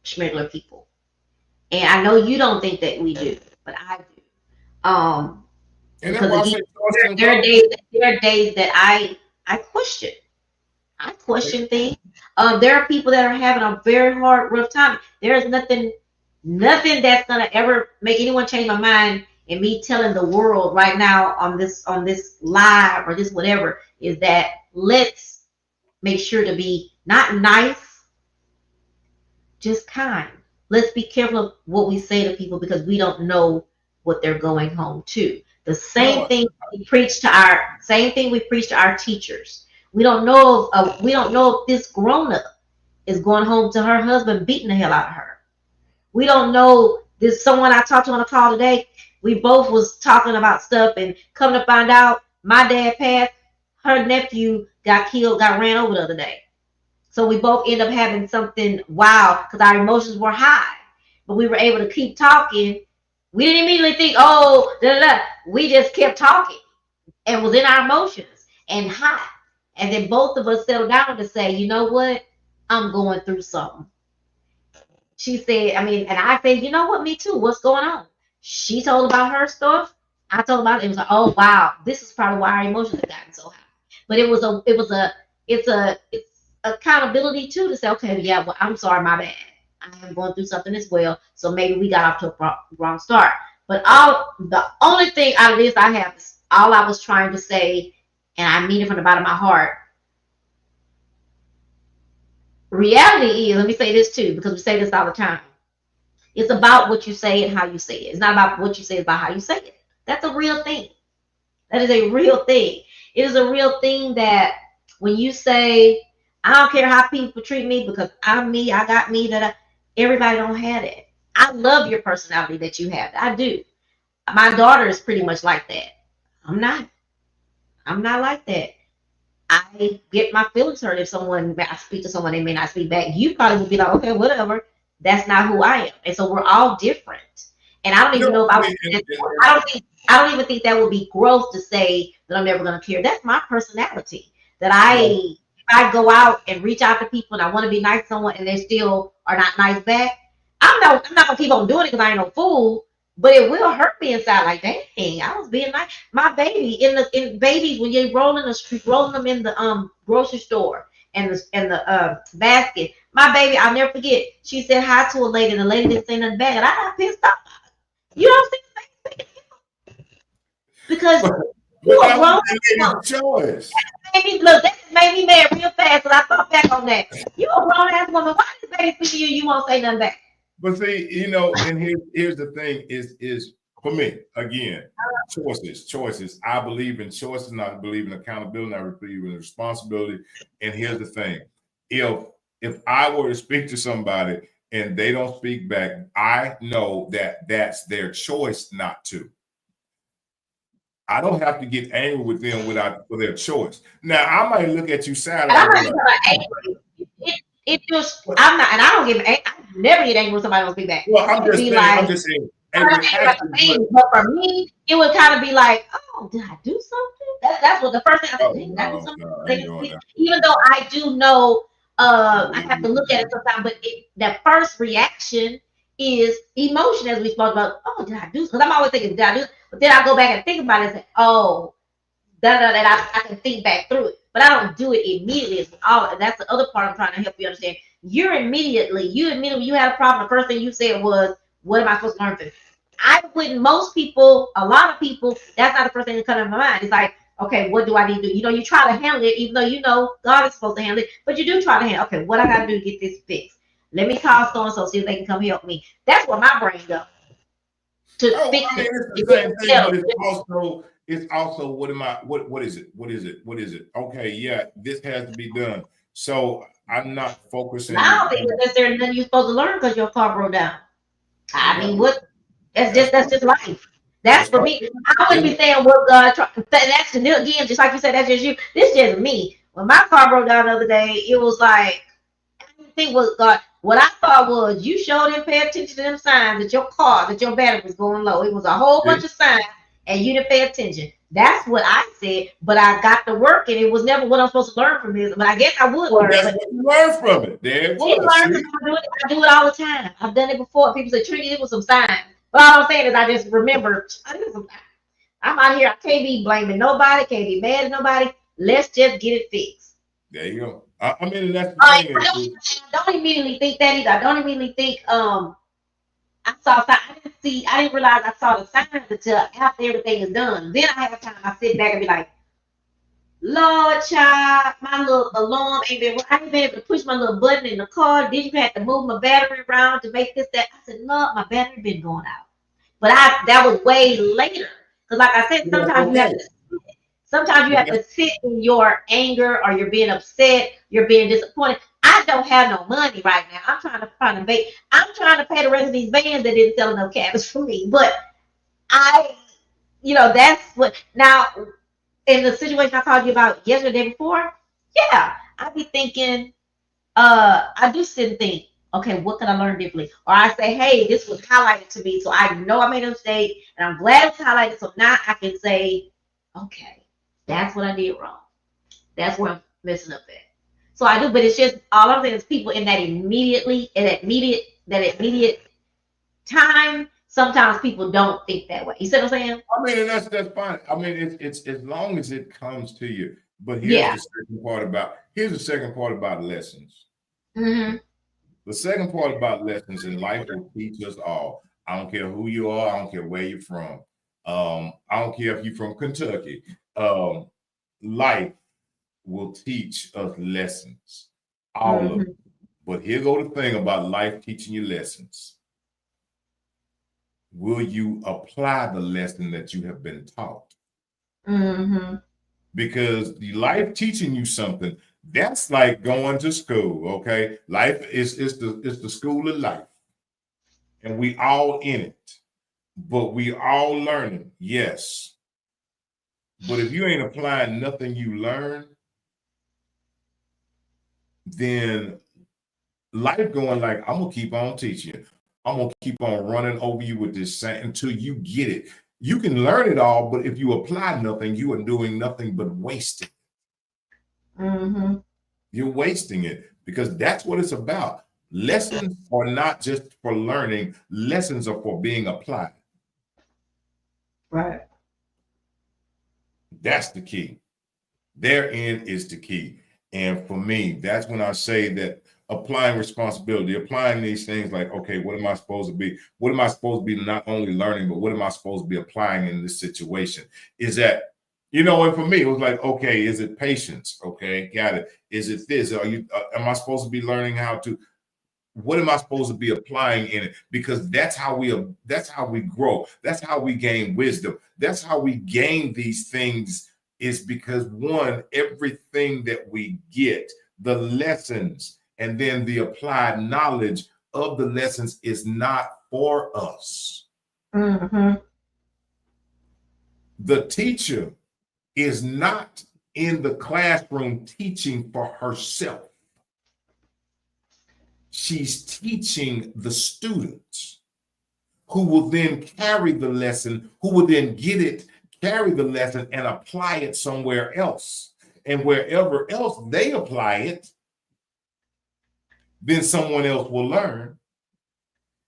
schmegler people. And I know you don't think that we do, but I do. And Because there are days that I question. I question things. There are people that are having a very hard, rough time. There is nothing that's gonna ever make anyone change my mind. And me telling the world right now on this live or this whatever is that let's make sure to be not nice, just kind. Let's be careful of what we say to people because we don't know what they're going home to. The same thing we preach to our teachers. We don't know if this grown up is going home to her husband beating the hell out of her. We don't know. There's someone I talked to on a call today. We both was talking about stuff and come to find out my dad passed. Her nephew got ran over the other day. So we both end up having something wild because our emotions were high, but we were able to keep talking. We didn't immediately think, oh, da, da, da. We just kept talking and was in our emotions and hot. And then both of us settled down to say, you know what? I'm going through something. She said, and I said, you know what? Me too. What's going on? She told about her stuff. I told about it. It was like, oh wow, this is probably why our emotions have gotten so high. But it's accountability too to say, okay, yeah, well, I'm sorry, my bad. I am going through something as well. So maybe we got off to a wrong start. But the only thing out of this I have is all I was trying to say, and I mean it from the bottom of my heart. Reality is, let me say this too, because we say this all the time. It's about what you say and how you say it. It's not about what you say, it's about how you say it. That's a real thing. That is a real thing. It is a real thing that when you say, I don't care how people treat me because I'm me, I got me, everybody don't have it. I love your personality that you have. I do. My daughter is pretty much like that. I'm not like that. I get my feelings hurt if I speak to someone, they may not speak back. You probably would be like, okay, whatever. That's not who I am. And so we're all different. And I don't even know if I don't even think that would be growth to say that I'm never going to care. That's my personality. That if I go out and reach out to people and I want to be nice to someone and they still are not nice back, I'm not going to keep on doing it because I ain't no fool. But it will hurt me inside. Like, dang, I was being nice. My baby in babies when you're rolling them in the grocery store and the basket. My baby, I'll never forget. She said hi to a lady, and the lady didn't say nothing back, and I got pissed off. You don't think because you are grown. Choice. Look, that made me mad real fast, and I thought back on that. You a grown ass woman. Why this baby speak to you? You won't say nothing back. But see, and here's the thing: is for me again, choices. I believe in choices, and I believe in accountability, and I believe in responsibility. And here's the thing: if I were to speak to somebody and they don't speak back, I know that that's their choice not to. I don't have to get angry with them for their choice. Now I might look at you sad. And I'm not Like, even angry. It just, I'm not, and I don't get, I never get angry when somebody don't speak back. well, I'm It'd just be saying, like, I'm just saying, I'm not angry saying like actions, a thing, but for me, it would kind of be like, oh, did I do something? That's what the first thing I said, oh dang, did I do no, something? no, I ain't doing that. Even though I do know, I have to look at it sometimes, but that first reaction is emotion, as we spoke about. Oh, did I do? Because I'm always thinking, did I do? But then I go back and think about it and say, oh, that I can think back through it, but I don't do it immediately. It's all, and that's the other part I'm trying to help you understand. You immediately you had a problem. The first thing you said was, "What am I supposed to learn from?" I wouldn't. Most people, a lot of people, that's not the first thing that comes to my mind. It's like, okay, what do I need to do? You know, you try to handle it, even though you know God is supposed to handle it, but you do try to handle. Okay, what I got to do to get this fixed? Let me call so and so, see if they can come help me. That's what my brain does to Oh, fix I mean, it. it's the same thing, but it's also what am I? What is it? What is it? What is it? Okay, yeah, this has to be done. So I'm not And I focusing. don't think that necessarily nothing you're supposed to learn because your car broke down. I mean, what? That's That's just life. That's that's for right. me. I wouldn't be saying what God. That's again, just like you said. That's just you. This is just me. When my car broke down the other day, it was like I didn't think what God. What I thought was you sure didn't pay attention to them signs that your battery was going low. It was a whole bunch of signs, and you didn't pay attention. That's what I said. But I got to work, and it was never what I'm supposed to learn from this. But I guess I would Well, learn. that's But what you learn from it. There it we was. learn See? from I do it all the time. I've done it before. People say, Trinity, it was some signs. But all I'm saying is I just remember I'm out here. I can't be blaming nobody, can't be mad at nobody. Let's just get it fixed. There you go. I mean, that's the thing. I don't immediately think that either. I don't immediately think I saw I didn't realize I saw the signs until after everything is done. Then I have time, I sit back and be like, Lord, child, my little alarm ain't been. I ain't been able to push my little button in the car. Did you have to move my battery around to make this that? I said, Lord, my battery been going out. But that was way later. Because like I said, sometimes you have to sit in your anger or you're being upset, you're being disappointed. I don't have no money right now. I'm trying to find a bank. I'm trying to pay the rest of these vans that didn't sell enough cabins for me. But that's what now in the situation I called you about yesterday before, yeah, I'd be thinking, I do sit and think, okay, what can I learn differently? Or I say, hey, this was highlighted to me, so I know I made a mistake, and I'm glad it was highlighted, so now I can say, okay, that's what I did wrong. That's where I'm messing up at. So I do, but it's just all I'm saying is people in that immediate time. Sometimes people don't think that way. You see what I'm saying? I mean, and that's fine. I mean, it's as long as it comes to you. But here's the second part about lessons. Mm-hmm. The second part about lessons in life will teach us all. I don't care who you are. I don't care where you're from. I don't care if you're from Kentucky. Life will teach us lessons, all of them. But here go the thing about life teaching you lessons. Will you apply the lesson that you have been taught? Mm-hmm. Because the life teaching you something, that's like going to school. Okay, life is the school of life, and we all in it, but we all learning. Yes, but if you ain't applying nothing you learn, then life going like, I'm gonna keep on teaching you. I'm gonna keep on running over you with this until you get it. You can learn it all, but if you apply nothing, you are doing nothing but wasting. Mm-hmm. You're wasting it because that's what it's about. Lessons are not just for learning, lessons are for being applied. Right. That's the key. Therein is the key. And for me, that's when I say that applying responsibility, applying these things like, okay, what am I supposed to be? What am I supposed to be not only learning, but what am I supposed to be applying in this situation? Is that, and for me, it was like, okay, is it patience? Okay, got it. Is it this? Am I supposed to be learning what am I supposed to be applying in it? Because that's how we grow. That's how we gain wisdom. That's how we gain these things, is because one, everything that we get, the lessons, and then the applied knowledge of the lessons is not for us. Mm-hmm. The teacher is not in the classroom teaching for herself. She's teaching the students who will then carry the lesson, who will then get it, carry the lesson and apply it somewhere else. And wherever else they apply it, then someone else will learn,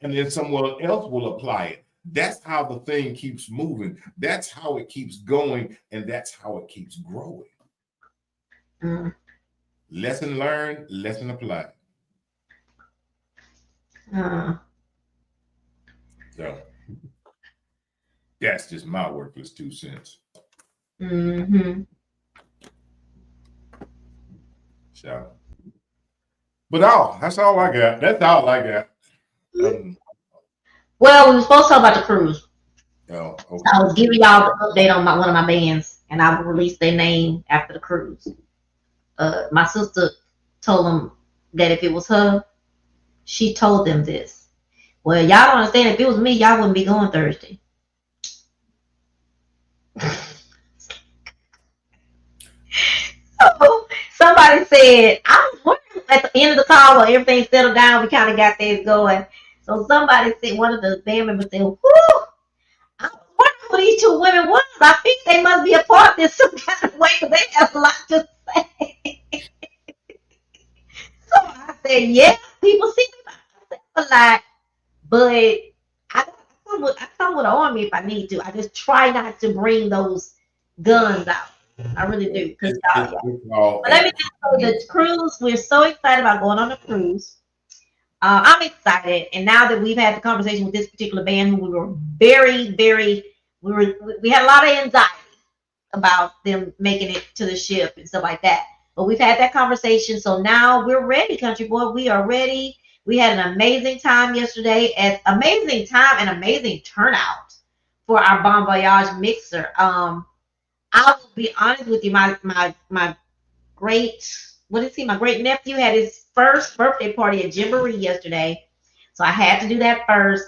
and then someone else will apply it. That's how the thing keeps moving. That's how it keeps going, and that's how it keeps growing. Mm. Lesson learned, lesson applied. So that's just my worthless 2 cents. Mm-hmm. So, but that's all I got. That's all I got. Well, we were supposed to talk about the cruise. Oh, okay. I was giving y'all the update on one of my bands, and I will release their name after the cruise. My sister told them that if it was her, she told them this. Well, y'all don't understand. If it was me, y'all wouldn't be going Thursday. So somebody said, I was wondering at the end of the call when everything settled down, we kind of got things going. So somebody said, one of the band members said, whoo, I was wondering who these 2 women was. I think they must be a part of this some kind of way because they have a lot to say. So I said, yeah, people see me a lot, but I come with an army if I need to. I just try not to bring those guns out. I really do. But let me just say, the cruise, we're so excited about going on a cruise. I'm excited, and now that we've had the conversation with this particular band, who we were we had a lot of anxiety about them making it to the ship and stuff like that. But we've had that conversation, so now we're ready, country boy. We are ready. We had an amazing time yesterday, amazing turnout for our Bon Voyage mixer. I will be honest with you, my great nephew had his first birthday party at Jamboree yesterday, so I had to do that first,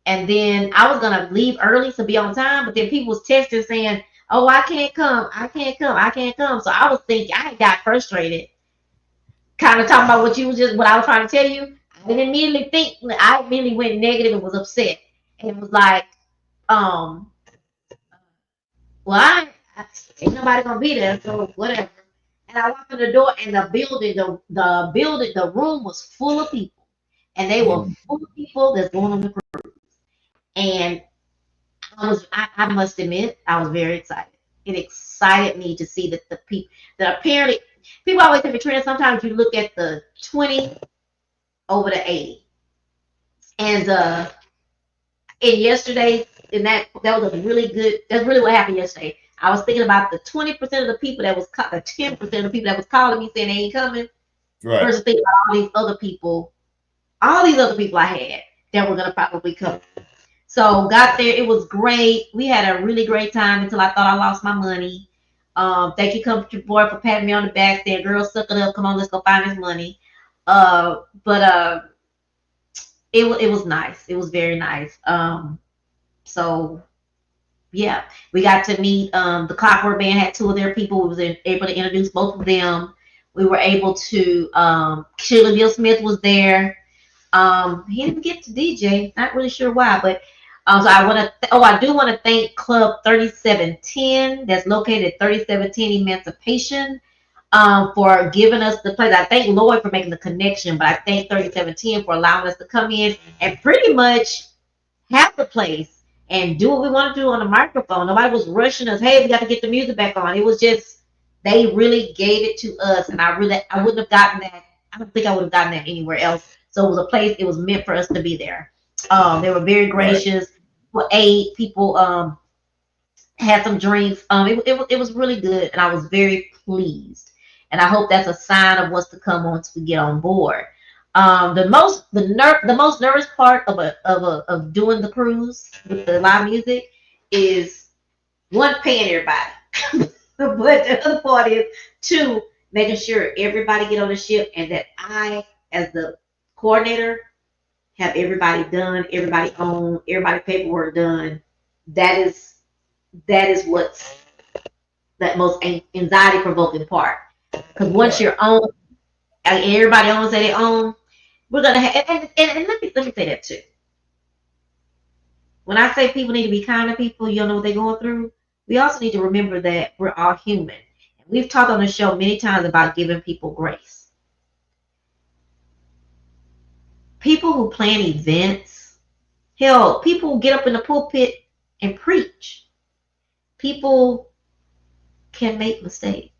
and then I was gonna leave early to be on time, but then people was texting saying, oh, I can't come. So I was thinking, I got frustrated, kind of talking about what I was trying to tell you. I didn't immediately think, I immediately went negative and was upset. And it was like, well, ain't nobody gonna be there, so whatever. And I walked in the door, and the room was full of people, and they were full of people that's going on the cruise. And I must admit, I was very excited. It excited me to see that the people that apparently people always say, Trina, sometimes you look at the 20 over the 80. And yesterday, that was a really good, that's really what happened yesterday. I was thinking about the 20% of the people the 10% of the people that was calling me saying they ain't coming. Right. Versus thinking about all these other people I had that were gonna probably come. So got there, it was great. We had a really great time until I thought I lost my money. Thank you, Country Boy, for patting me on the back, saying, girl, suck it up, come on, let's go find this money. But it was nice. It was very nice. So yeah, we got to meet the Clockwork Band had 2 of their people. We was able to introduce both of them. We were able to Sheila Bill Smith was there. He didn't get to DJ, not really sure why, but so I do want to thank Club 3710 that's located at 3710 Emancipation for giving us the place. I thank Lloyd for making the connection, but I thank 3710 for allowing us to come in and pretty much have the place and do what we want to do on the microphone. Nobody was rushing us. Hey, we got to get the music back on. It was just, they really gave it to us, and I wouldn't have gotten that. I don't think I would have gotten that anywhere else. So it was a place, it was meant for us to be there. They were very gracious. Right. People had some drinks. It was really good, and I was very pleased. And I hope that's a sign of what's to come once we get on board. The most nervous part of doing the cruise with the live music is, one, paying everybody, but the other part is, 2, making sure everybody get on the ship, and that I, as the coordinator, have everybody done, everybody paperwork done. That is that is what's that most anxiety provoking part. Because once you're on, and everybody owns that they own, we're gonna have. And let me say that too. When I say people need to be kind to people, you don't know what they're going through. We also need to remember that we're all human. We've talked on the show many times about giving people grace. People who plan events, hell, people who get up in the pulpit and preach. People can make mistakes.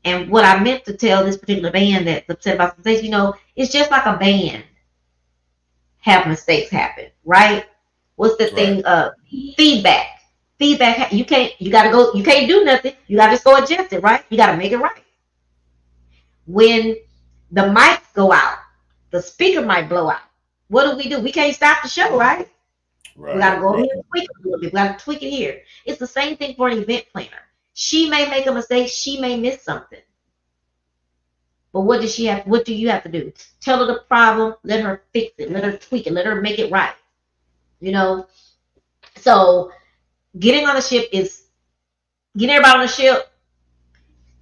And what I meant to tell this particular band that's upset about mistakes, it's just like a band. Have mistakes happen, right? What's the thing? Feedback. Feedback. You can't do nothing. You gotta just go adjust it, right? You gotta make it right. When the mics go out, the speaker might blow out. What do? We can't stop the show, right? We gotta go here and tweak it a little bit. We gotta tweak it here. It's the same thing for an event planner. She may make a mistake. She may miss something. But what does she have? What do you have to do? Tell her the problem. Let her fix it. Let her tweak it. Let her make it right. So getting on the ship is getting everybody on the ship.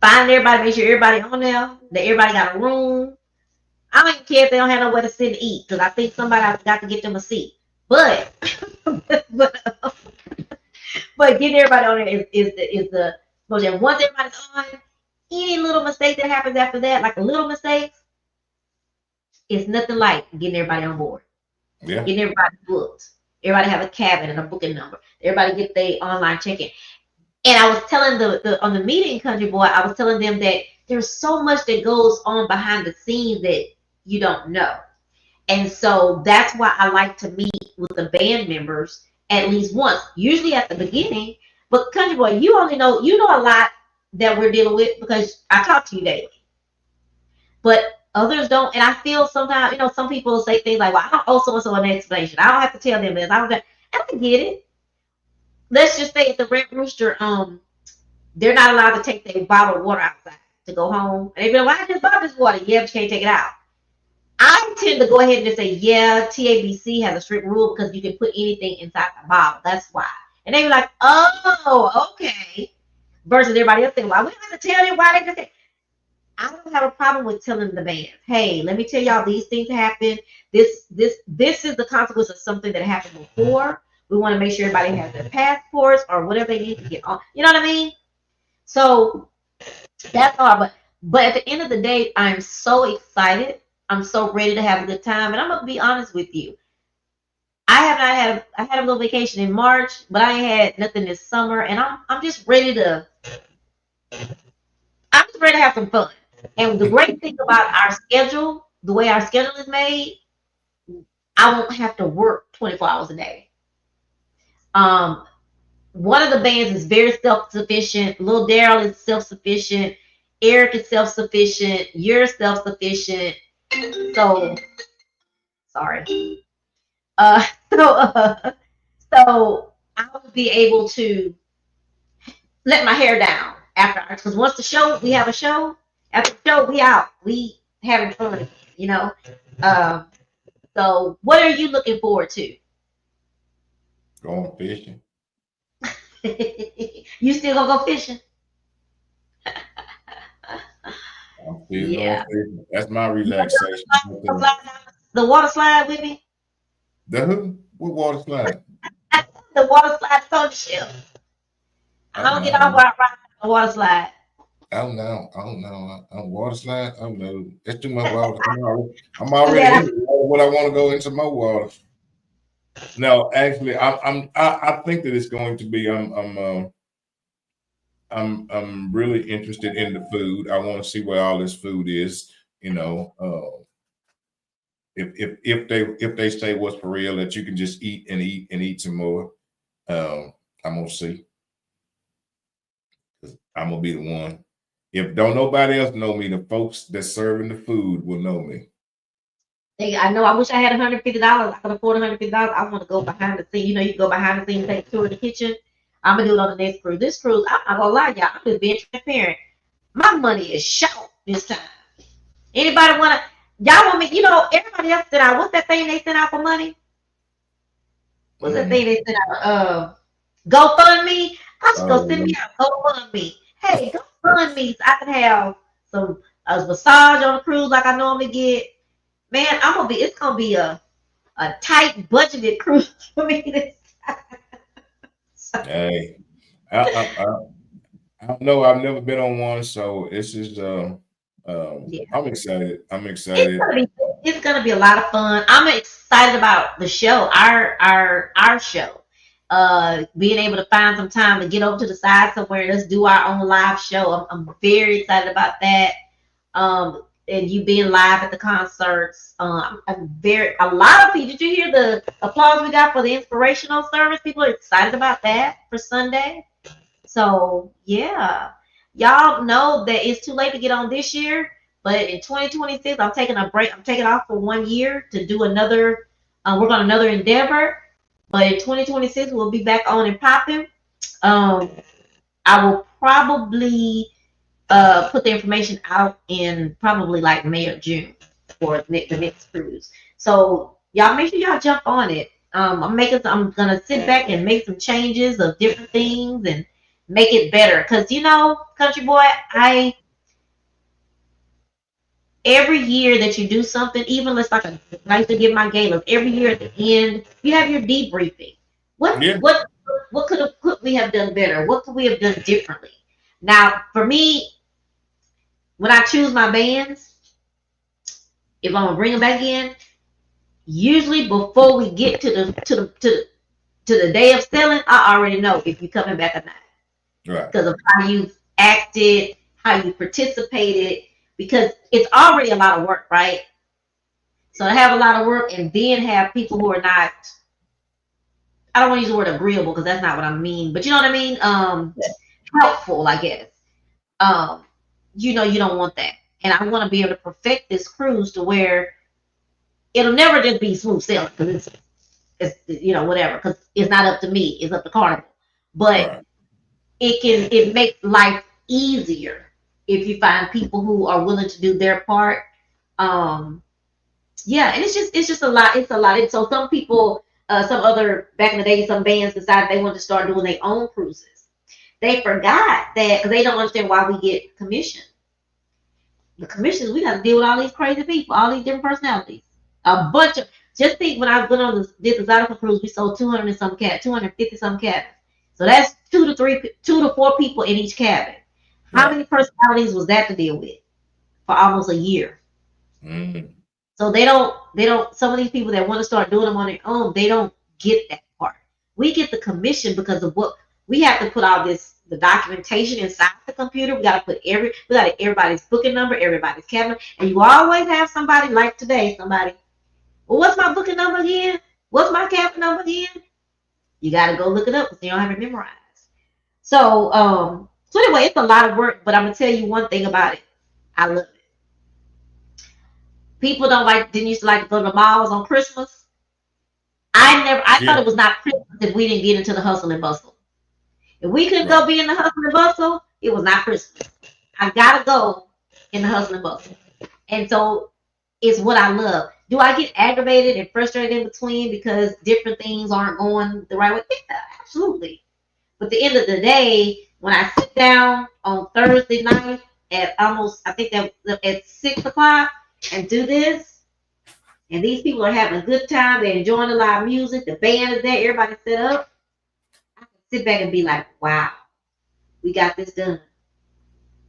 Finding everybody. Make sure everybody on there. That everybody got a room. I don't even care if they don't have nowhere to sit and eat, because I think somebody got to get them a seat. But getting everybody on there is the most. And once everybody's on, any little mistake that happens after that, like a little mistake, it's nothing like getting everybody on board. Yeah. Getting everybody booked. Everybody have a cabin and a booking number. Everybody get their online check-in. And I was telling on the meeting, Country Boy, I was telling them that there's so much that goes on behind the scenes that you don't know. And so that's why I like to meet with the band members at least once, usually at the beginning. But Country Boy, you know a lot that we're dealing with because I talk to you daily. But others don't. And I feel sometimes, some people say things like, well, I don't owe so-and-so an explanation. I don't have to tell them this. And I get it. Let's just say at the Red Rooster, they're not allowed to take their bottled water outside to go home. And they be like, why I just bought this water? Yeah, but you can't take it out. I tend to go ahead and just say, yeah, TABC has a strict rule because you can put anything inside the bottle. That's why. And they be like, oh, okay. Versus everybody else saying, well, we don't have to tell them why they just say. I don't have a problem with telling the band, hey, let me tell y'all these things happen. This is the consequence of something that happened before. We want to make sure everybody has their passports or whatever they need to get on. You know what I mean? So that's all. But at the end of the day, I'm so excited. I'm so ready to have a good time. And I'm gonna be honest with you. I had a little vacation in March, but I ain't had nothing this summer, and I'm just ready to have some fun. And the great thing about our schedule, the way our schedule is made, I won't have to work 24 hours a day. One of the bands is very self-sufficient. Lil Daryl is self-sufficient. Eric is self-sufficient. You're self-sufficient. So, sorry. So I will be able to let my hair down after, because once we have a show. After the show, we out. We having fun, So what are you looking forward to? Going fishing. You still gonna go fishing? I'm still going fishing. That's my relaxation. The water slide with me? What water slide? The water slide on the ship. I don't get off where I ride the water slide. I don't know. Water slide? I don't know. That's too much water. I'm already in what I want to go into more water. No, actually, I think that it's going to be. I'm really interested in the food. I want to see where all this food is. If they say what's for real that you can just eat and eat some more, I'm gonna see. I'm gonna be the one. If don't nobody else know me, the folks that's serving the food will know me. I know. I wish I had $150. I could afford $150. I want to go behind the scene. You go behind the scenes, take a tour of the kitchen. I'm gonna do it on the next cruise. This cruise, I'm not gonna lie, y'all. I'm just being transparent. My money is short this time. Anybody wanna? Y'all want me? Everybody else sent out. What's that thing they sent out for money? What's that thing they sent out? GoFundMe. I should go send me Oh, a GoFundMe. Hey, GoFundMe so I can have some a massage on a cruise like I normally get. Man, it's gonna be a tight budgeted cruise for me this time. hey, I don't know. I've never been on one, so this is Yeah. I'm excited. I'm It's excited. gonna be it's gonna be a lot of fun. I'm excited about the show, our show. Being able to find some time to get over to the side somewhere, let's do our own live show. I'm very excited about that. And you being live at the concerts. I'm very a lot of people. Did you hear the applause we got for the inspirational service? People are excited about that for Sunday. So yeah, y'all know that it's too late to get on this year, but in 2026, I'm taking a break. I'm taking off for 1 year to do another work on another endeavor. But in 2026, we'll be back on and popping. Um, I will probably put the information out in probably like May or June for the next cruise. So y'all make sure y'all jump on it. I'm gonna sit back and make some changes of different things and make it better. Cause country boy, every year that you do something, even let's like I used to give my galas every year at the end, you have your debriefing. What Yeah, what what could we have done better? What could we have done differently? Now, for me, when I choose my bands, if I'm gonna bring them back in, usually before we get to the day of selling, I already know if you're coming back or not right. because of how you acted, how you participated, because it's already a lot of work, right? So to have a lot of work and then have people who are not, I don't want to use the word agreeable because that's not what I mean, but you know what I mean? Helpful, I guess. Um, you don't want that. And I want to be able to perfect this cruise to where it'll never just be smooth sailing because it's whatever, because it's not up to me, it's up to Carnival. But Right. it makes life easier if you find people who are willing to do their part. um yeah, and it's just a lot. It's a lot. And so some people, some other back in the day, some bands decided they wanted to start doing their own cruises. They forgot that because they don't understand why we get commission. The commissions, we got to deal with all these crazy people, all these different personalities. A bunch of Just think when I went on this exotic cruise, we sold 200 and some cat, 250 some cabins. So that's 2 to 4 people in each cabin. How Right. many personalities was that to deal with for almost a year? Mm. So they don't. Some of these people that want to start doing them on their own, they don't get that part. We get the commission because of what we have to put all the documentation inside the computer. We got to put everybody's booking number, everybody's cabin, and you always have somebody like today. Somebody, well, what's my booking number again? What's my cabin number again? You got to go look it up because you don't have it memorized. So anyway, it's a lot of work, but I'm gonna tell you one thing about it. I love it. People didn't used to like to go to the malls on Christmas. I thought Yeah. it was not Christmas if we didn't get into the hustle and bustle. If we couldn't go Right. be in the hustle and bustle, it was not Christmas. I gotta go in the hustle and bustle. And so it's what I love. Do I get aggravated and frustrated in between because different things aren't going the right way? Yeah, absolutely. But at the end of the day, when I sit down on Thursday night at I think that at 6 o'clock and do this, and these people are having a good time, they're enjoying the live music, the band is there, everybody set up, I can sit back and be like, wow, we got this done.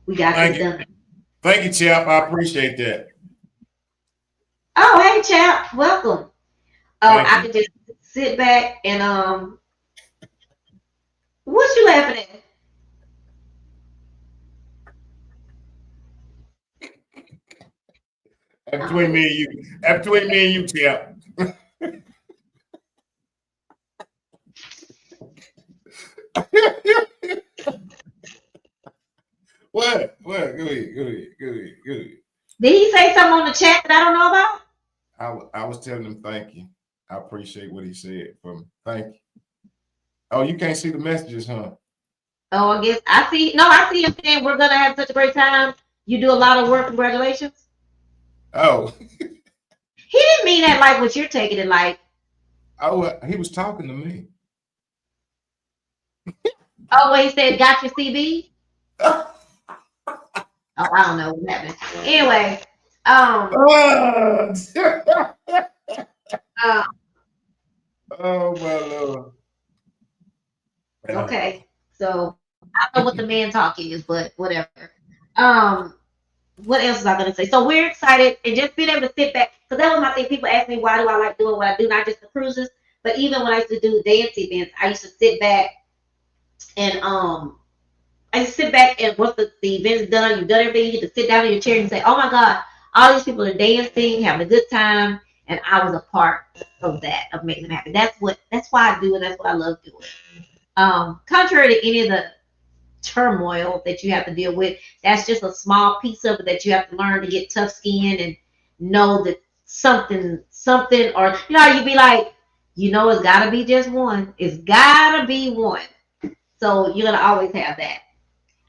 We got Thank this you. done. Thank you, Chap. I appreciate that. Oh, hey, chap, welcome. Thank I you. can just sit back and what you laughing at? Between me and you. Between me and you, Chap. What? What? Go ahead. Go ahead. Go ahead. Go ahead. Did he say something on the chat that I don't know about? I was telling him thank you. I appreciate what he said from me. Thank you. Oh, you can't see the messages, huh? Oh, I guess I see. No, I see him saying we're gonna have such a great time. You do a lot of work. Congratulations. Oh, He didn't mean that like what you're taking it like. oh, he was talking to me. Oh, well, he said, got your CB? Oh, I don't know what happened. Anyway, uh, Oh my Lord. okay. So I don't know what the man talk is, but whatever. Um, what else was I gonna say? So we're excited and just being able to sit back because that was my thing. People ask me why do I like doing what I do, not just the cruises, but even when I used to do dance events, I used to sit back and I sit back and once the event's done, you've done everything, you get to sit down in your chair and say, oh my God, all these people are dancing, having a good time. And I was a part of that, of making them happy. That's why I do it. That's what I love doing. Contrary to any of the turmoil that you have to deal with, that's just a small piece of it that you have to learn to get tough skin and know that something, or you'd be like, it's gotta be just one. It's gotta be one. So you're gonna always have that.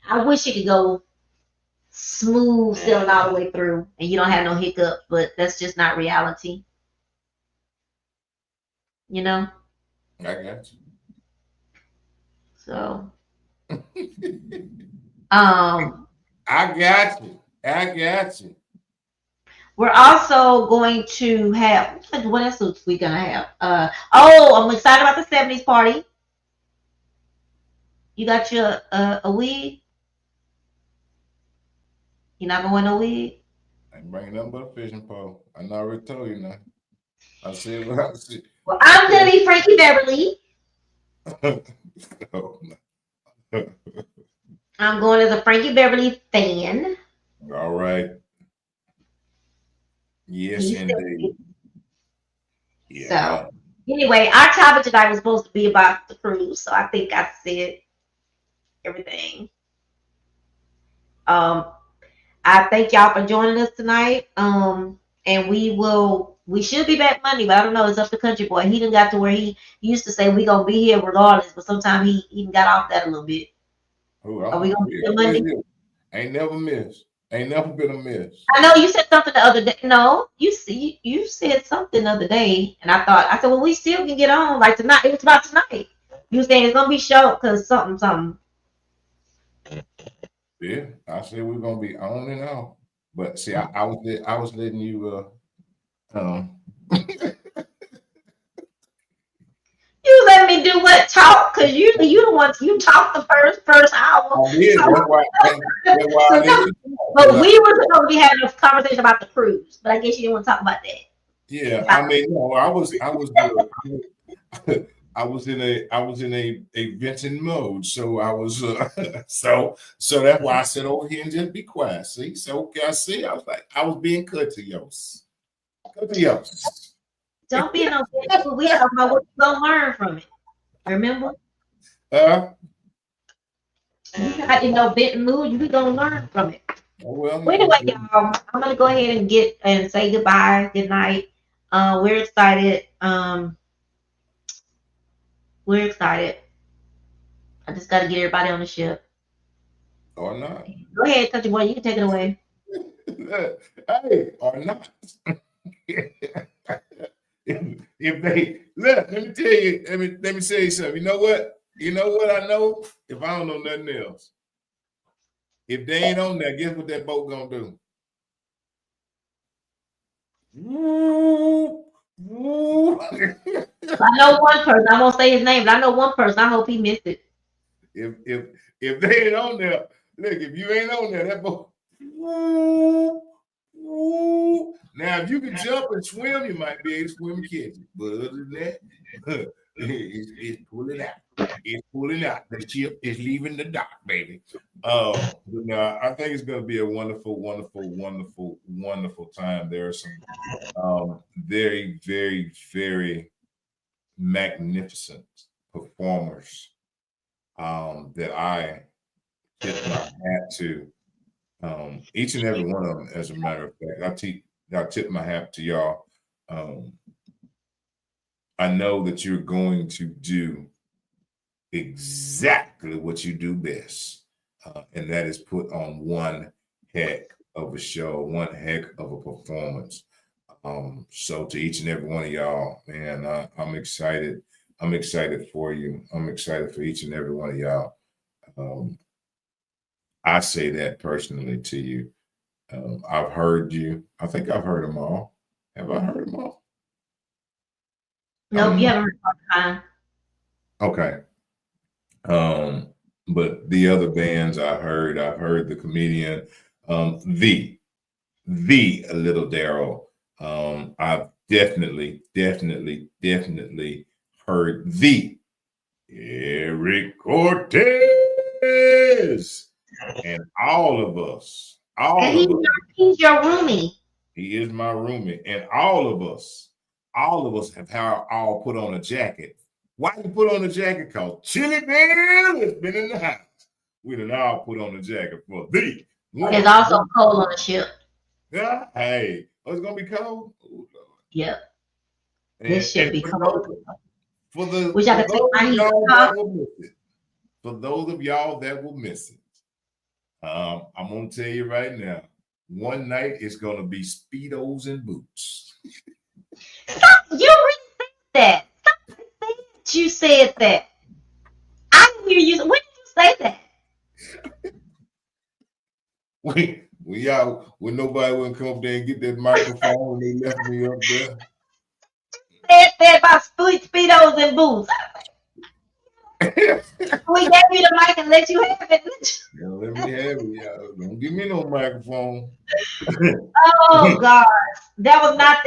I wish it could go smooth sailing all the way through and you don't have no hiccup, but that's just not reality. You know? I got you. So I got you. I got you. we're also going to have what else we gonna have? I'm excited about the 70s party. You got your a wig? You're not gonna wear no wig? I ain't bringing nothing but a fishing pole. I already told you now. I said what I said. Well, I'm gonna be Frankie Beverly. Oh, I'm going as a Frankie Beverly fan. all right. Yes, indeed. Yeah. So anyway, our topic tonight was supposed to be about the cruise, so I think I said everything. Um, I thank y'all for joining us tonight. And we should be back Monday, but I don't know. It's up to Country Boy. He done got to where he used to say we gonna be here regardless, but sometimes he even got off that a little bit. Are we gonna be here Monday? Ain't never missed. Ain't never been a miss. I know you said something the other day. No, you said something the other day, and I said, well, we still can get on like tonight. It was about tonight. You saying it's gonna be short because something. Yeah, I said we're gonna be on and off. But see, I was letting you You let me do what? Talk? Because usually you the ones you talk the first hour. That's why I let you talk. But we were supposed to be having a conversation about the cruise, but I guess you didn't want to talk about that. Yeah, I mean, no, I was in a venting mode, so I was so that's why I said over here and just be quiet. See, so okay, I see. I was like, I was being courteous. Don't be in no venting mood. We talking about what you gonna learn from it. Remember? You got in no venting mood. You gonna learn from it. Well, anyway, y'all, I'm gonna go ahead and say goodbye, good night. We're excited. We're excited. I just gotta get everybody on the ship. Or not. Go ahead, Country Boy. You can take it away. Hey, or not. if they look, let me tell you, let me say something. You know what I know? If I don't know nothing else, if they ain't on there, guess what that boat gonna do? I know one person. I won't say his name, but I know one person. I hope he missed it. If they ain't on there, look, if you ain't on there, that boat. Now, if you can jump and swim, you might be able to swim and catch it. But other than that, it's pulling out. It's pulling out. The ship is leaving the dock, baby. But no, I think it's going to be a wonderful, wonderful, wonderful, wonderful time. There are some very, very, very magnificent performers that I tip my hat to. Each and every one of them, as a matter of fact, I tip my hat to y'all. I know that you're going to do exactly what you do best, and that is put on one heck of a show, one heck of a performance. So to each and every one of y'all, man, I'm excited I'm excited for you. I'm excited for each and every one of y'all. I say that personally to you. I've heard you. I think I've heard them all. Have I heard them all? Nope, you haven't heard Part Time. Okay. But the other bands I've heard the comedian, the Little Daryl. I've definitely heard the Eric Cortez, and all of us, And he's your roomie. he is my roommate, and all of us have all put on a jacket. Why you put on a jacket? Because Chili Bill has been in the house. We done all put on a jacket for the. It's also cold on the ship. Yeah, hey, it's gonna be cold. Ooh, yep. This ship be cold. For those of y'all that will miss it, I'm gonna tell you right now. One night it's gonna be Speedos and boots. Stop! You really said that. Stop saying that you said that. I didn't hear you. When did you say that? When nobody wouldn't come up there and get that microphone, they left me up there. Said that about Speedos and boots. We gave you the mic and let you have it. Yeah, let me have it. Y'all. Don't give me no microphone. Oh God, that was not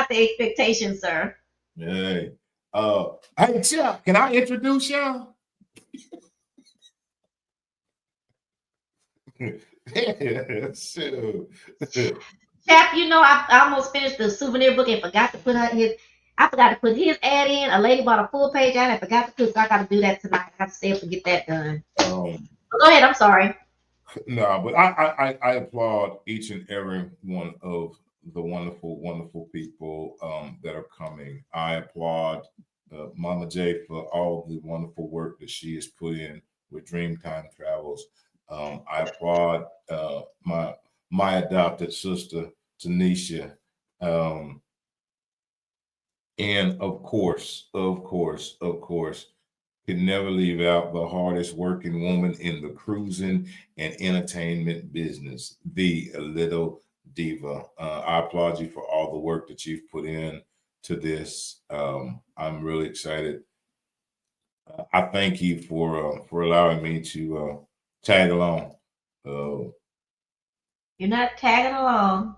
the expectation, sir. Hey, hey, Chuck, can I introduce y'all? Chap, you know, I almost finished the souvenir book and forgot to put his ad in. A lady bought a full page ad and forgot to put, so I got to do that tonight. I have to stay up and get that done. Go ahead. I'm sorry. No, but I applaud each and every one of the wonderful people that are coming. I applaud Mama J for all the wonderful work that she has put in with Dreamtime Travels. I applaud my adopted sister Tanisha, and of course, can never leave out the hardest working woman in the cruising and entertainment business, the Little Diva. I applaud you for all the work that you've put in to this. I'm really excited. I thank you for allowing me to tag along. You're not tagging along.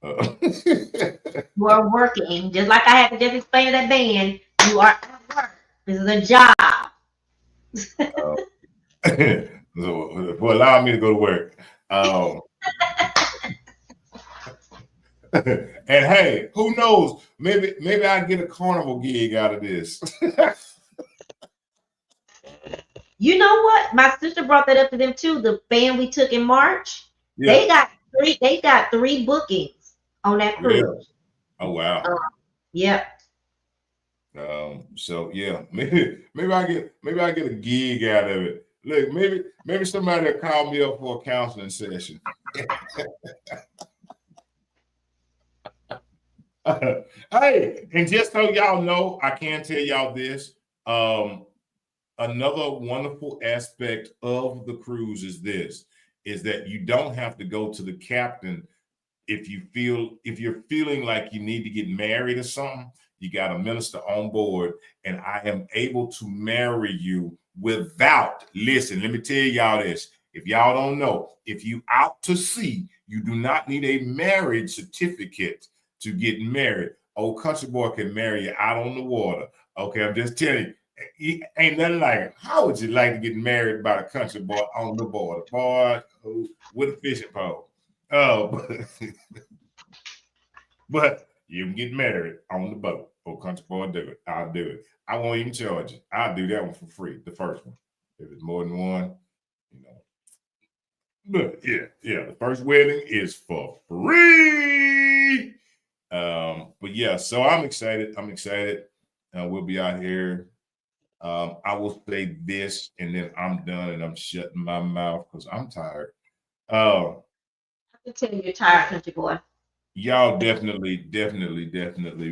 You are working, just like I had to just explain to that band. You are at work. This is a job. For allowing me to go to work. And hey, who knows? Maybe I get a carnival gig out of this. You know what? My sister brought that up to them too. The band we took in March, yeah. They got three bookings on that cruise. Yeah. Oh wow. Yep. So yeah, maybe I get a gig out of it. Look, maybe somebody will call me up for a counseling session. Hey, and just so y'all know, I can tell y'all this. Another wonderful aspect of the cruise is that you don't have to go to the captain if you're feeling like you need to get married or something. You got a minister on board, and I am able to marry you without. Listen, let me tell y'all this. If y'all don't know, if you out to sea, you do not need a marriage certificate to get married. Old Country Boy can marry you out on the water. Okay, I'm just telling you, ain't nothing like it. How would you like to get married by a country boy on the border, boy, with a fishing pole? Oh, but you can get married on the boat. Old Country Boy, do it. I'll do it. I won't even charge you. I'll do that one for free. The first one, if it's more than one, you know. But yeah, the first wedding is for free. But yeah, so I'm excited. We'll be out here. I will say this, and then I'm done, and I'm shutting my mouth because I'm tired. I can tell you're tired, Country Boy. Y'all definitely,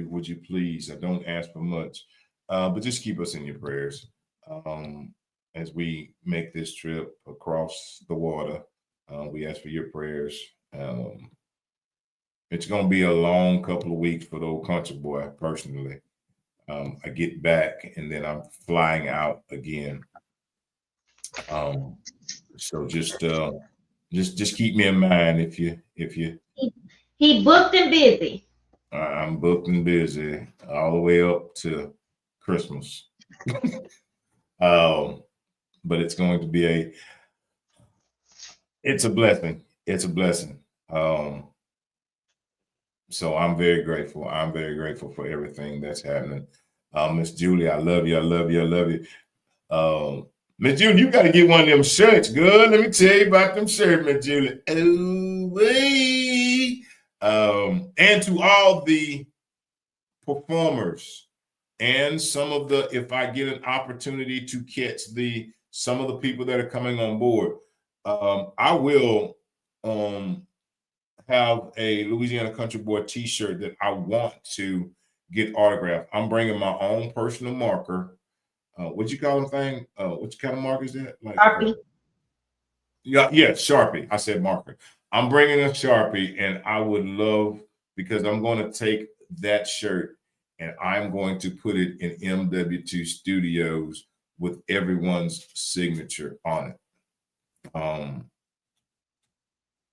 would you please? I don't ask for much. But just keep us in your prayers as we make this trip across the water. We ask for your prayers. It's going to be a long couple of weeks for the old country boy, personally. I get back and then I'm flying out again. So just keep me in mind if you. He booked and busy. I'm booked and busy all the way up to Christmas. But it's going to be it's a blessing. It's a blessing. So I'm very grateful. I'm very grateful for everything that's happening. Miss Julie, I love you. I love you. I love you. Miss Julie, you got to get one of them shirts, good. Let me tell you about them shirts, Miss Julie. Oh, wait. And to all the performers and some of the, if I get an opportunity to catch some of the people that are coming on board, I will have a Louisiana Country Boy t-shirt that I want to get autographed. I'm bringing my own personal marker. What you call them thing? What kind of marker is that? Like Sharpie. Yeah, Sharpie. I said marker. I'm bringing a Sharpie, and I would love, because I'm going to take that shirt and I'm going to put it in MW2 Studios with everyone's signature on it.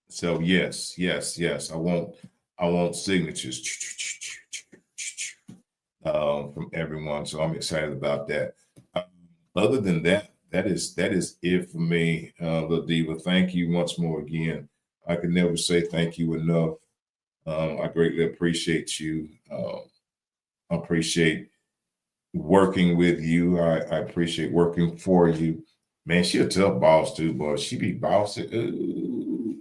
So yes. I want signatures from everyone. So I'm excited about that. Other than that, that is it for me, Lil Diva. Thank you once more again. I can never say thank you enough. I greatly appreciate you. I appreciate working with you. I appreciate working for you. Man, she a tough boss too, boy. She be bossing. Ooh,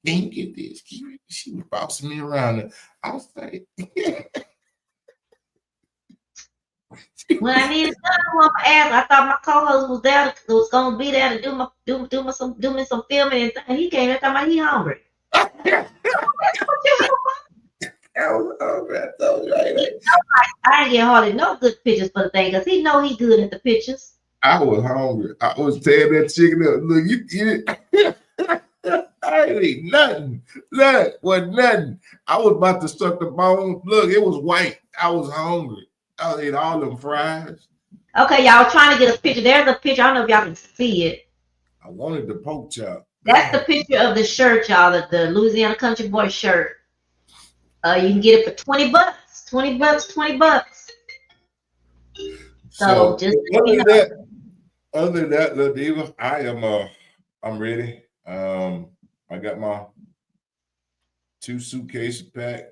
can you get this? She was bossing me around. I was like, when I needed someone to ask, I thought my co-host was there, was gonna be there to do me some filming, and he came in talking about he hungry. I ain't get hardly no good pictures for the thing because he know he good at the pictures. I was hungry. I was tearing that chicken up. Look, you eat it. I ain't eat nothing. Look, wasn't nothing. I was about to suck the bone. Look, it was white. I was hungry. I ate all them fries. Okay, y'all trying to get a picture. There's a picture. I don't know if y'all can see it. I wanted the pork chop. That's the picture of the shirt, y'all. The Louisiana Country Boy shirt. You can get it for $20. $20. So just other than that, Lil Diva, I'm ready. I got my 2 suitcases packed.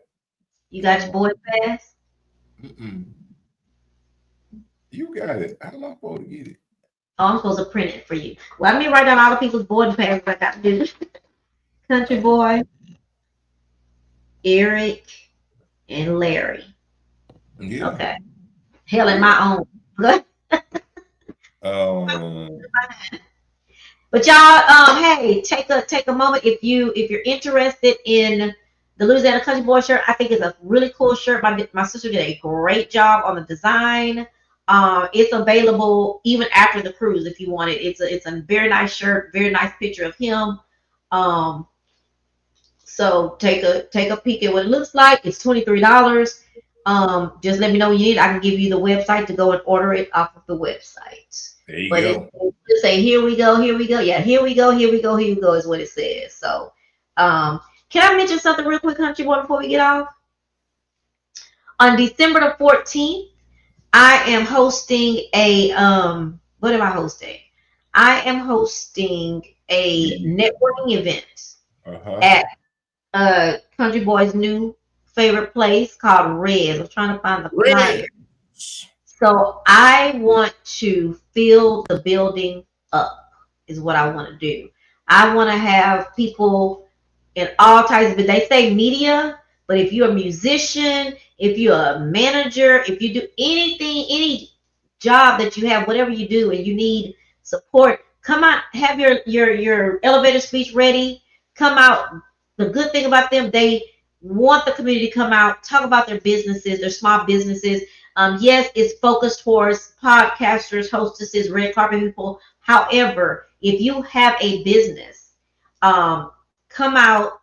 You got your boy pass? You got it. How am I supposed to get it? Oh, I'm supposed to print it for you. Well, let me write down all the people's boarding passes I got to do. Country Boy, Eric, and Larry. Yeah. Okay. Hell, in my own. Good. But y'all, hey, take a moment if you're interested in the Louisiana Country Boy shirt. I think it's a really cool shirt. My sister did a great job on the design. It's available even after the cruise if you want it. It's a very nice shirt, very nice picture of him. So take a peek at what it looks like. It's $23. Just let me know what you need. I can give you the website to go and order it off of the website. There you go. It say here we go. Yeah, here we go is what it says. So can I mention something real quick, Country Boy, before we get off? On December the 14th, I am hosting a what am I hosting? I am hosting a networking event at Country Boy's new favorite place called Red. I'm trying to find the flyer. So I want to fill the building up is what I want to do. I want to have people in all types of, they say media, but if you're a musician, if you're a manager, if you do anything, any job that you have, whatever you do, and you need support, come out, have your elevator speech ready, come out. The good thing about them, they want the community to come out, talk about their businesses, their small businesses. Yes, it's focused towards podcasters, hostesses, red carpet people. However, if you have a business, come out,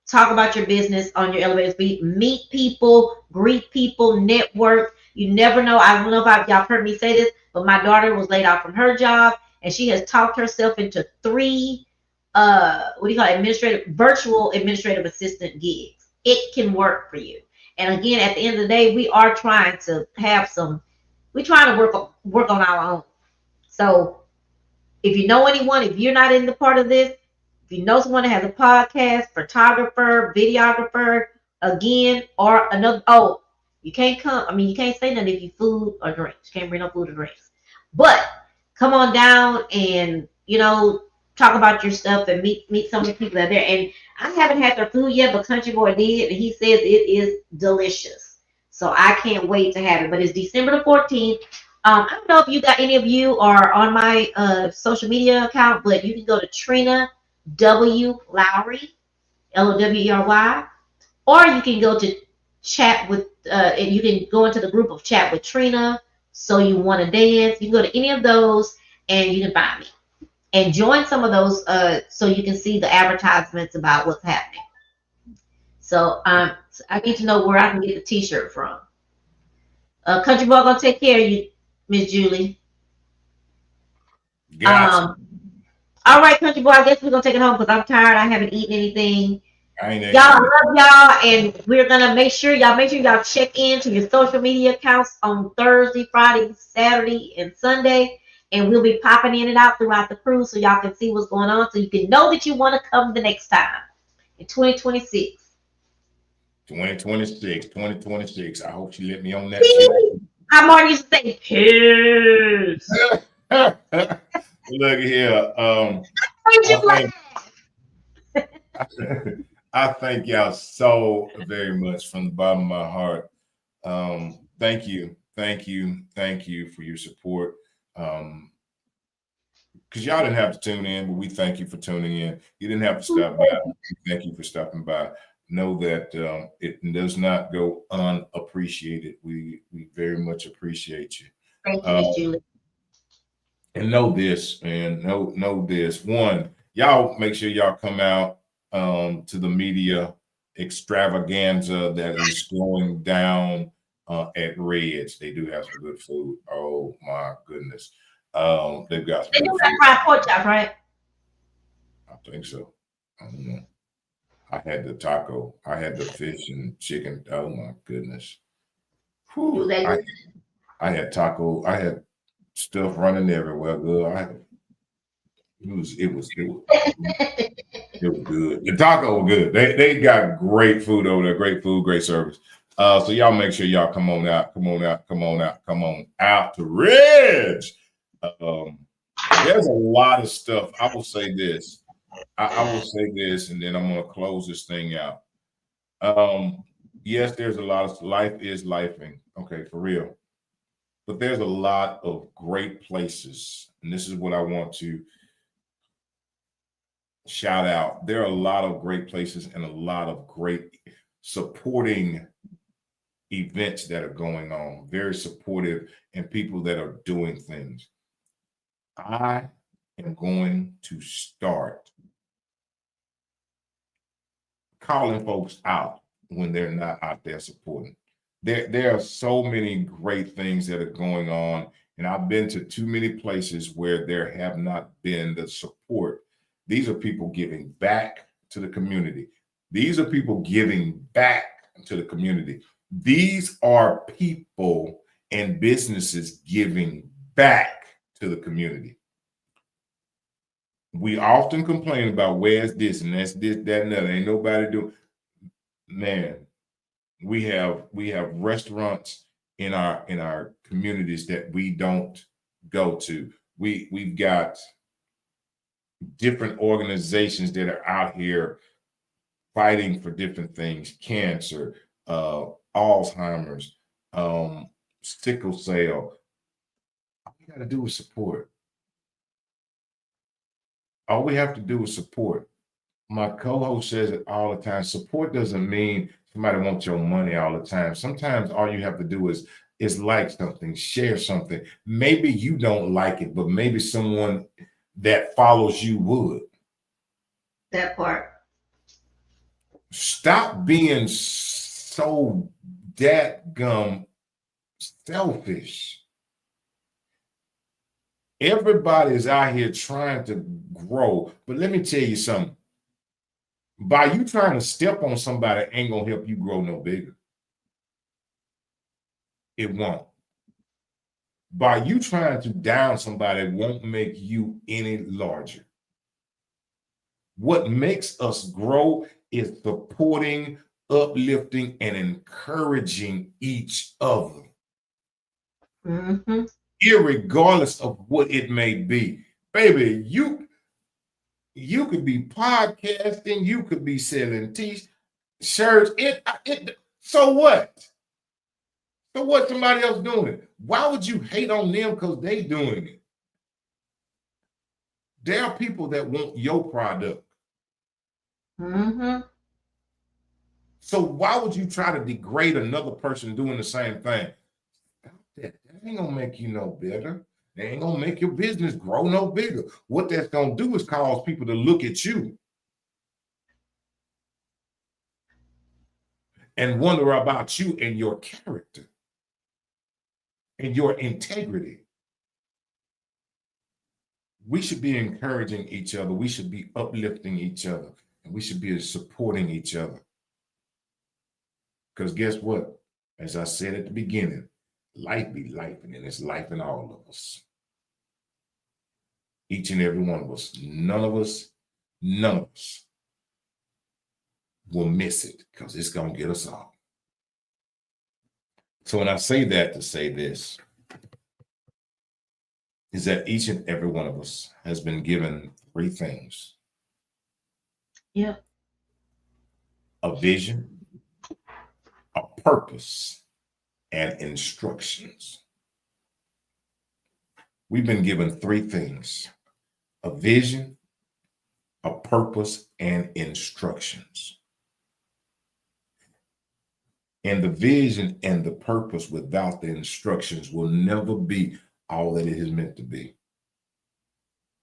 talk about your business on your elevator speech, meet people, greet people, network. You never know. I don't know if y'all heard me say this, but my daughter was laid off from her job, and she has talked herself into 3 what do you call it, virtual administrative assistant gigs. It can work for you. And again, at the end of the day, we are trying to have we're trying to work on our own. So if you know anyone, if you're not in the part of this, if you know someone that has a podcast, photographer, videographer, again, or another, oh, you can't come. I mean, you can't say nothing if you food or drinks. You can't bring no food or drinks. But come on down and, talk about your stuff and meet some of the people that are there. And I haven't had their food yet, but Country Boy did, and he says it is delicious. So I can't wait to have it. But it's December the 14th. I don't know if any of you are on my social media account, but you can go to Trina W. Lowry, Lowry, or you can go to chat with, and you can go into the group of Chat with Trina. So you want to dance? You can go to any of those, and you can find me and join some of those, so you can see the advertisements about what's happening. So I need to know where I can get the T-shirt from. Country Boy gonna take care of you, Miss Julie. Gotcha. All right, Country Boy. I guess we're gonna take it home because I'm tired. I haven't eaten anything. Y'all, I love y'all, and we're gonna make sure y'all check into your social media accounts on Thursday, Friday, Saturday, and Sunday, and we'll be popping in and out throughout the cruise so y'all can see what's going on, so you can know that you want to come the next time in 2026. 2026. I hope you let me on that. I'm already used to say peace. Look here. I thank y'all so very much from the bottom of my heart. Thank you for your support. Because y'all didn't have to tune in, but we thank you for tuning in. You didn't have to stop by. Thank you for stopping by. Know that it does not go unappreciated. We very much appreciate you. Thank you, Julie. And know this, man. Know this. One, y'all make sure y'all come out to the media extravaganza that is going down at Red's. They do have some good food. Oh my goodness. They've got some they do have fried pork chops, right? I think so. I don't know. I had the taco. I had the fish and chicken. Oh my goodness. Whew. I had taco. I had stuff running everywhere. Good. It was good. The taco was good. They got great food over there. Great food, great service. So y'all make sure y'all come on out to Red's. There's a lot of stuff. I will say this. I will say this, and then I'm going to close this thing out. Yes, there's a lot of life is lifing. Okay, for real. But there's a lot of great places, and this is what I want to shout out. There are a lot of great places and a lot of great supporting events that are going on, very supportive, and people that are doing things. I am going to start calling folks out when they're not out there supporting. There are so many great things that are going on, and I've been to too many places where there have not been the support. These are people giving back to the community. These are people giving back to the community. These are people and businesses giving back to the community. We often complain about where's this and that's this, that, and that. Ain't nobody doing. Man, we have restaurants in our communities that we don't go to. We've got different organizations that are out here fighting for different things: cancer, Alzheimer's, sickle cell. All we got to do is support. All we have to do is support. My co-host says it all the time. Support doesn't mean somebody wants your money all the time. Sometimes all you have to do is is like something, share something. Maybe you don't like it, but maybe someone that follows you would. That part. Stop being so dadgum selfish. Everybody is out here trying to grow, but let me tell you something. By you trying to step on somebody ain't gonna help you grow no bigger. It won't. By you trying to down somebody won't make you any larger. What makes us grow is supporting, uplifting, and encouraging each other, irregardless of what it may be. Baby, you could be podcasting, you could be selling t-shirts. So what? So what somebody else doing it? Why would you hate on them because they doing it? There are people that want your product. So why would you try to degrade another person doing the same thing? That ain't gonna make you no better. That ain't gonna make your business grow no bigger. What that's gonna do is cause people to look at you and wonder about you and your character and your integrity. We should be encouraging each other. We should be uplifting each other. And we should be supporting each other. Because guess what? As I said at the beginning, life be life, and it's life in all of us. Each and every one of us. None of us will miss it because it's going to get us all. So when I say that to say this, is that each and every one of us has been given three things. Yeah. A vision, a purpose, and instructions. We've been given three things: a vision, a purpose, and instructions. And the vision and the purpose without the instructions will never be all that it is meant to be.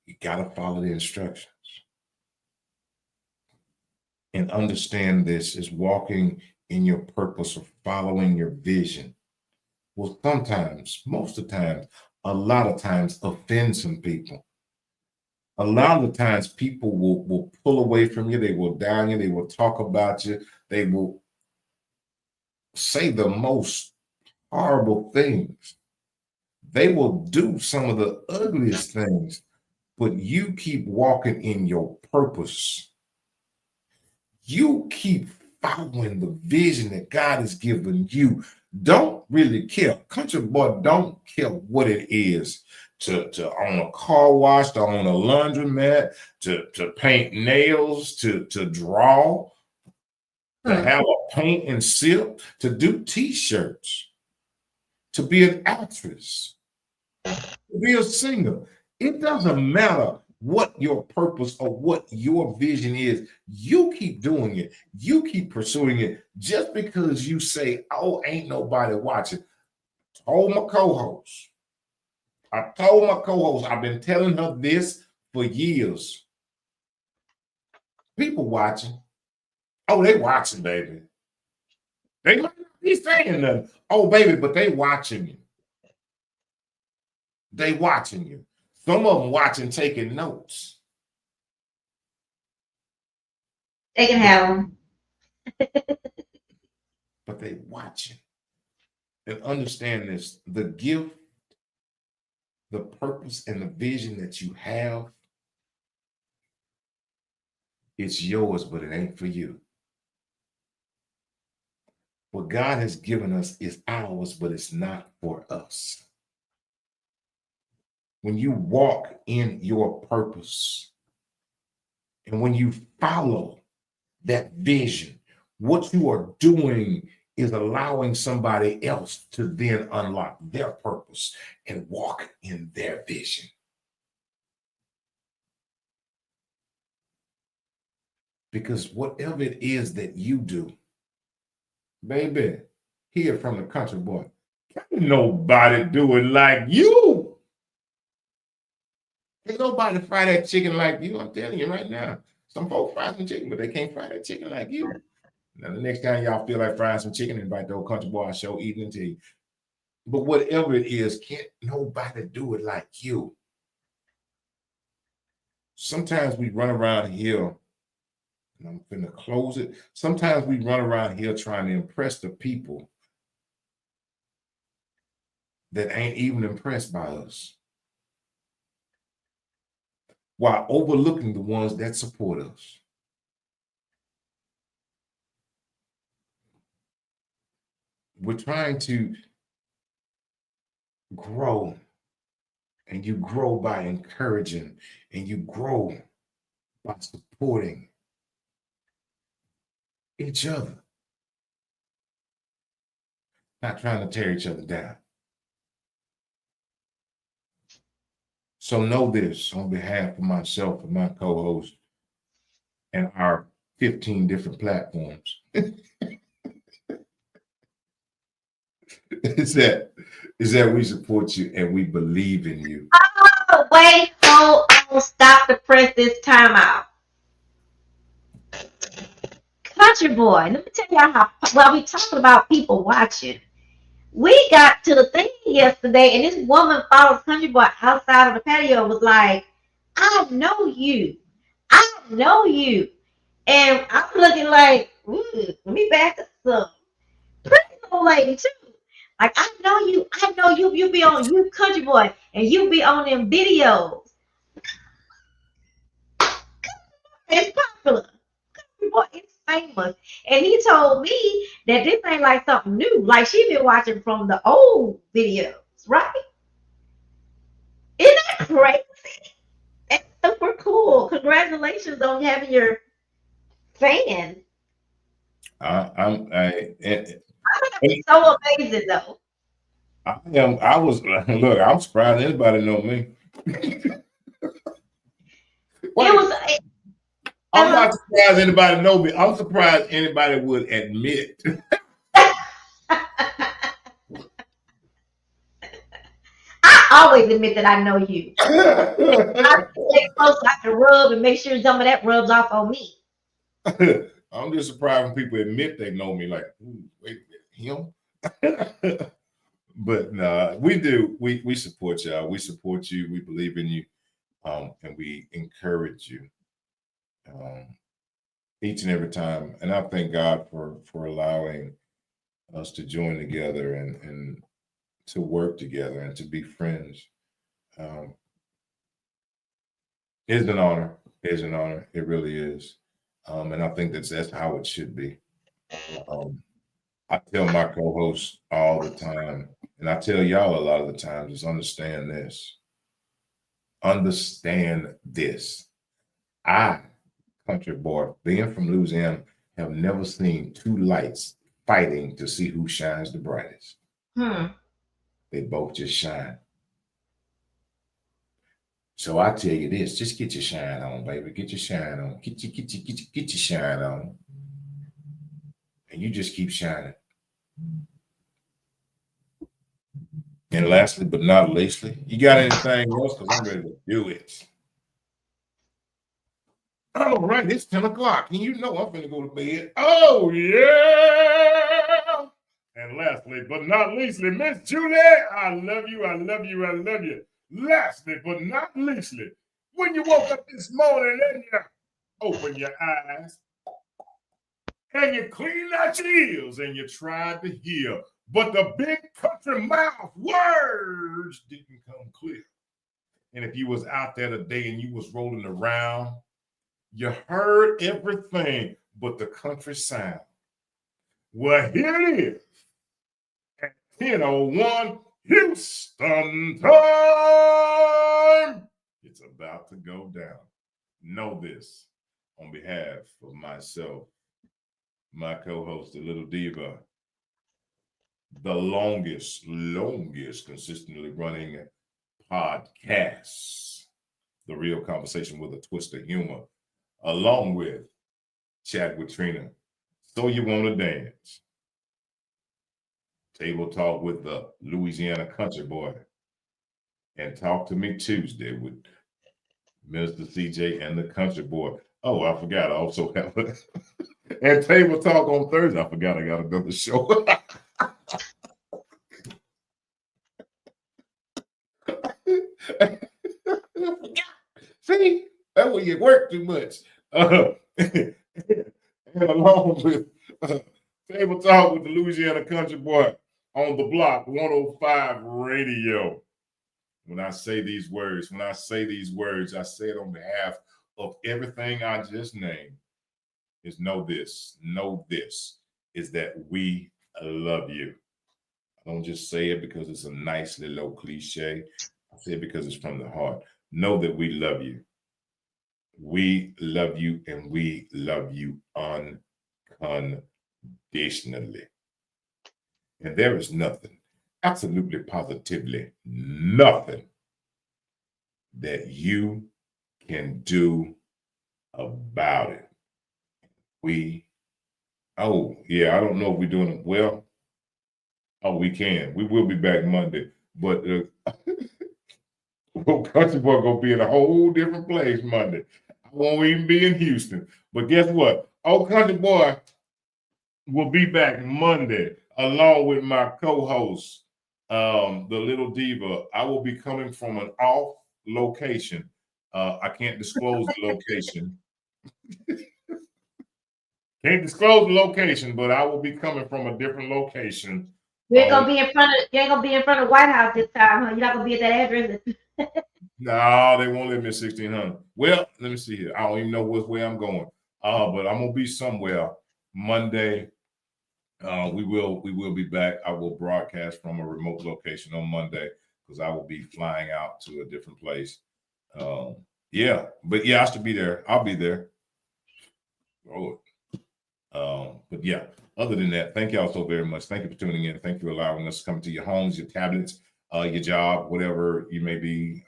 You got to follow the instructions. And understand this is walking in your purpose or following your vision will sometimes, most of the time, a lot of times offend some people. A lot of the times people will pull away from you. They will down you. They will talk about you. They will say the most horrible things. They will do some of the ugliest things, but you keep walking in your purpose. You keep following the vision that God has given you. Don't really care. Country boy, don't care what it is to own a car wash, to own a laundromat, to paint nails, to draw, to have a paint and sip, to do t-shirts, to be an actress, to be a singer. It doesn't matter what your purpose or what your vision is. You keep doing it. You keep pursuing it. Just because you say, oh, ain't nobody watching. I told my co-host, I've been telling her this for years. People watching. Oh, they watching, baby. They might not be saying nothing. Oh, baby, but they watching you. They watching you. Some of them watching, taking notes. They can have them. But they watching. And understand this, the gift, the purpose, and the vision that you have, it's yours, but it ain't for you. What God has given us is ours, but it's not for us. When you walk in your purpose and when you follow that vision, what you are doing is allowing somebody else to then unlock their purpose and walk in their vision. Because whatever it is that you do, baby, hear from the country boy, Can't nobody do it like you. Ain't nobody fry that chicken like you. I'm telling you right now. Some folks fry some chicken, but they can't fry that chicken like you. Now, the next time y'all feel like frying some chicken, invite the old country boy show eating to you. But whatever it is, can't nobody do it like you. Sometimes we run around here, and I'm going to close it. Sometimes we run around here trying to impress the people that ain't even impressed by us, while overlooking the ones that support us. We're trying to grow, and you grow by encouraging, and you grow by supporting each other, not trying to tear each other down. So know this on behalf of myself and my co-host and our 15 different platforms. is that we support you and we believe in you. Oh, wait, hold on, stop the press this time out. Country boy, let me tell y'all how, while we talking about people watching, we got to the thing yesterday, and this woman follows Country Boy outside of the patio, was like, I know you. I know you. And I'm looking like, let me back up some. Pretty old lady, too. Like, I know you. I know you. You be on You Country Boy, and you be on them videos. It's popular. Country Boy is famous. And he told me that this ain't like something new. Like, she been watching from the old videos, right? Isn't that crazy? That's super cool. Congratulations on having your fan. It's so amazing, though. I'm surprised anybody know me. I'm not surprised anybody know me. I'm surprised anybody would admit. I always admit that I know you. I stay close so I can rub and make sure some of that rubs off on me. I'm just surprised when people admit they know me. Like, wait a minute, him? But nah, we do. We support y'all. We support you. We believe in you, and we encourage you each and every time. And I thank God for allowing us to join together and to work together and to be friends. It's an honor. It's an honor. It really is. And I think that's how it should be. I tell my co-hosts all the time, and I tell y'all a lot of the times, is understand this. Understand this. I, country boy, being from Louisiana, have never seen two lights fighting to see who shines the brightest. They both just shine. So I tell you this, just get your shine on, baby. Get your shine on. Get your shine on. And you just keep shining. And lastly, but not leastly, you got anything else? Because I'm ready to do it. All right, it's 10 o'clock. And you know I'm going to go to bed. Oh, yeah. And lastly, but not leastly, Miss Julie, I love you, I love you, I love you. Lastly, but not leastly, when you woke up this morning and you open your eyes and you clean out your ears and you tried to hear, but the big country mouth words didn't come clear. And if you was out there today and you was rolling around, you heard everything but the country sound. Well, here it is. At 10:01 Houston time. It's about to go down. Know this on behalf of myself, my co-host, the Little Diva, the longest consistently running podcast, The Real Conversation with a Twist of Humor, along with Chat with Trina. So you want to dance. Table Talk with the Louisiana Country Boy. And Talk to Me Tuesday with Minister CJ and the Country Boy. Oh, I forgot. I also have and Table Talk on Thursday. I forgot I got another show. See, that's when you work too much. And along with Table Talk with the Louisiana Country Boy on the block 105 radio. When I say these words, I say it on behalf of everything I just named. Is know this is that we love you. I don't just say it because it's a nice little cliche. I say it because it's from the heart. Know that we love you. We love you, and we love you unconditionally. And there is nothing, absolutely positively nothing that you can do about it. I don't know if we're doing it well. Oh, we can. We will be back Monday. But Country Boy gonna be in a whole different place Monday. I won't even be in Houston. But guess what? Old Country Boy will be back Monday along with my co-host, the Little Diva. I will be coming from an off location. I can't disclose the location. Can't disclose the location, but I will be coming from a different location. You ain't gonna be in front of White House this time, huh? You're not gonna be at that address. No, they won't let me at 1600. Well, let me see here. I don't even know which way I'm going. But I'm gonna be somewhere Monday. We will be back. I will broadcast from a remote location on Monday because I will be flying out to a different place. I should be there. I'll be there. But yeah, other than that, thank y'all so very much. Thank you for tuning in. Thank you for allowing us to come to your homes, your tablets, your job, whatever you may be.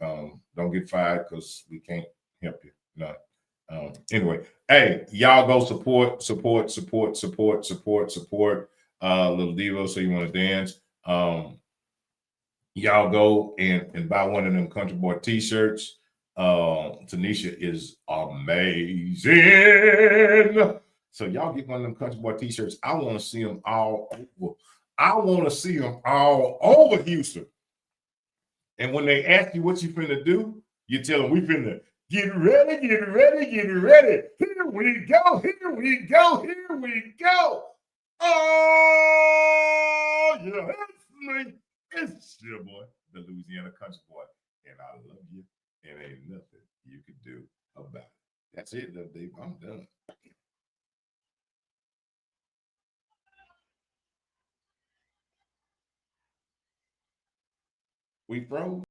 Don't get fired because we can't help you. No. Anyway, hey, y'all go support. Little Devo, so you want to dance. Y'all go and buy one of them Country Boy t-shirts. Tanisha is amazing. So y'all get one of them Country Boy t-shirts. I want to see them all over. I want to see them all over Houston. And when they ask you what you finna do, you tell them we finna get ready. Here we go. Oh, yeah, it's me. It's your boy, the Louisiana Country Boy. And I love you. And ain't nothing you can do about it. That's it, little Dave. I'm done. We froze.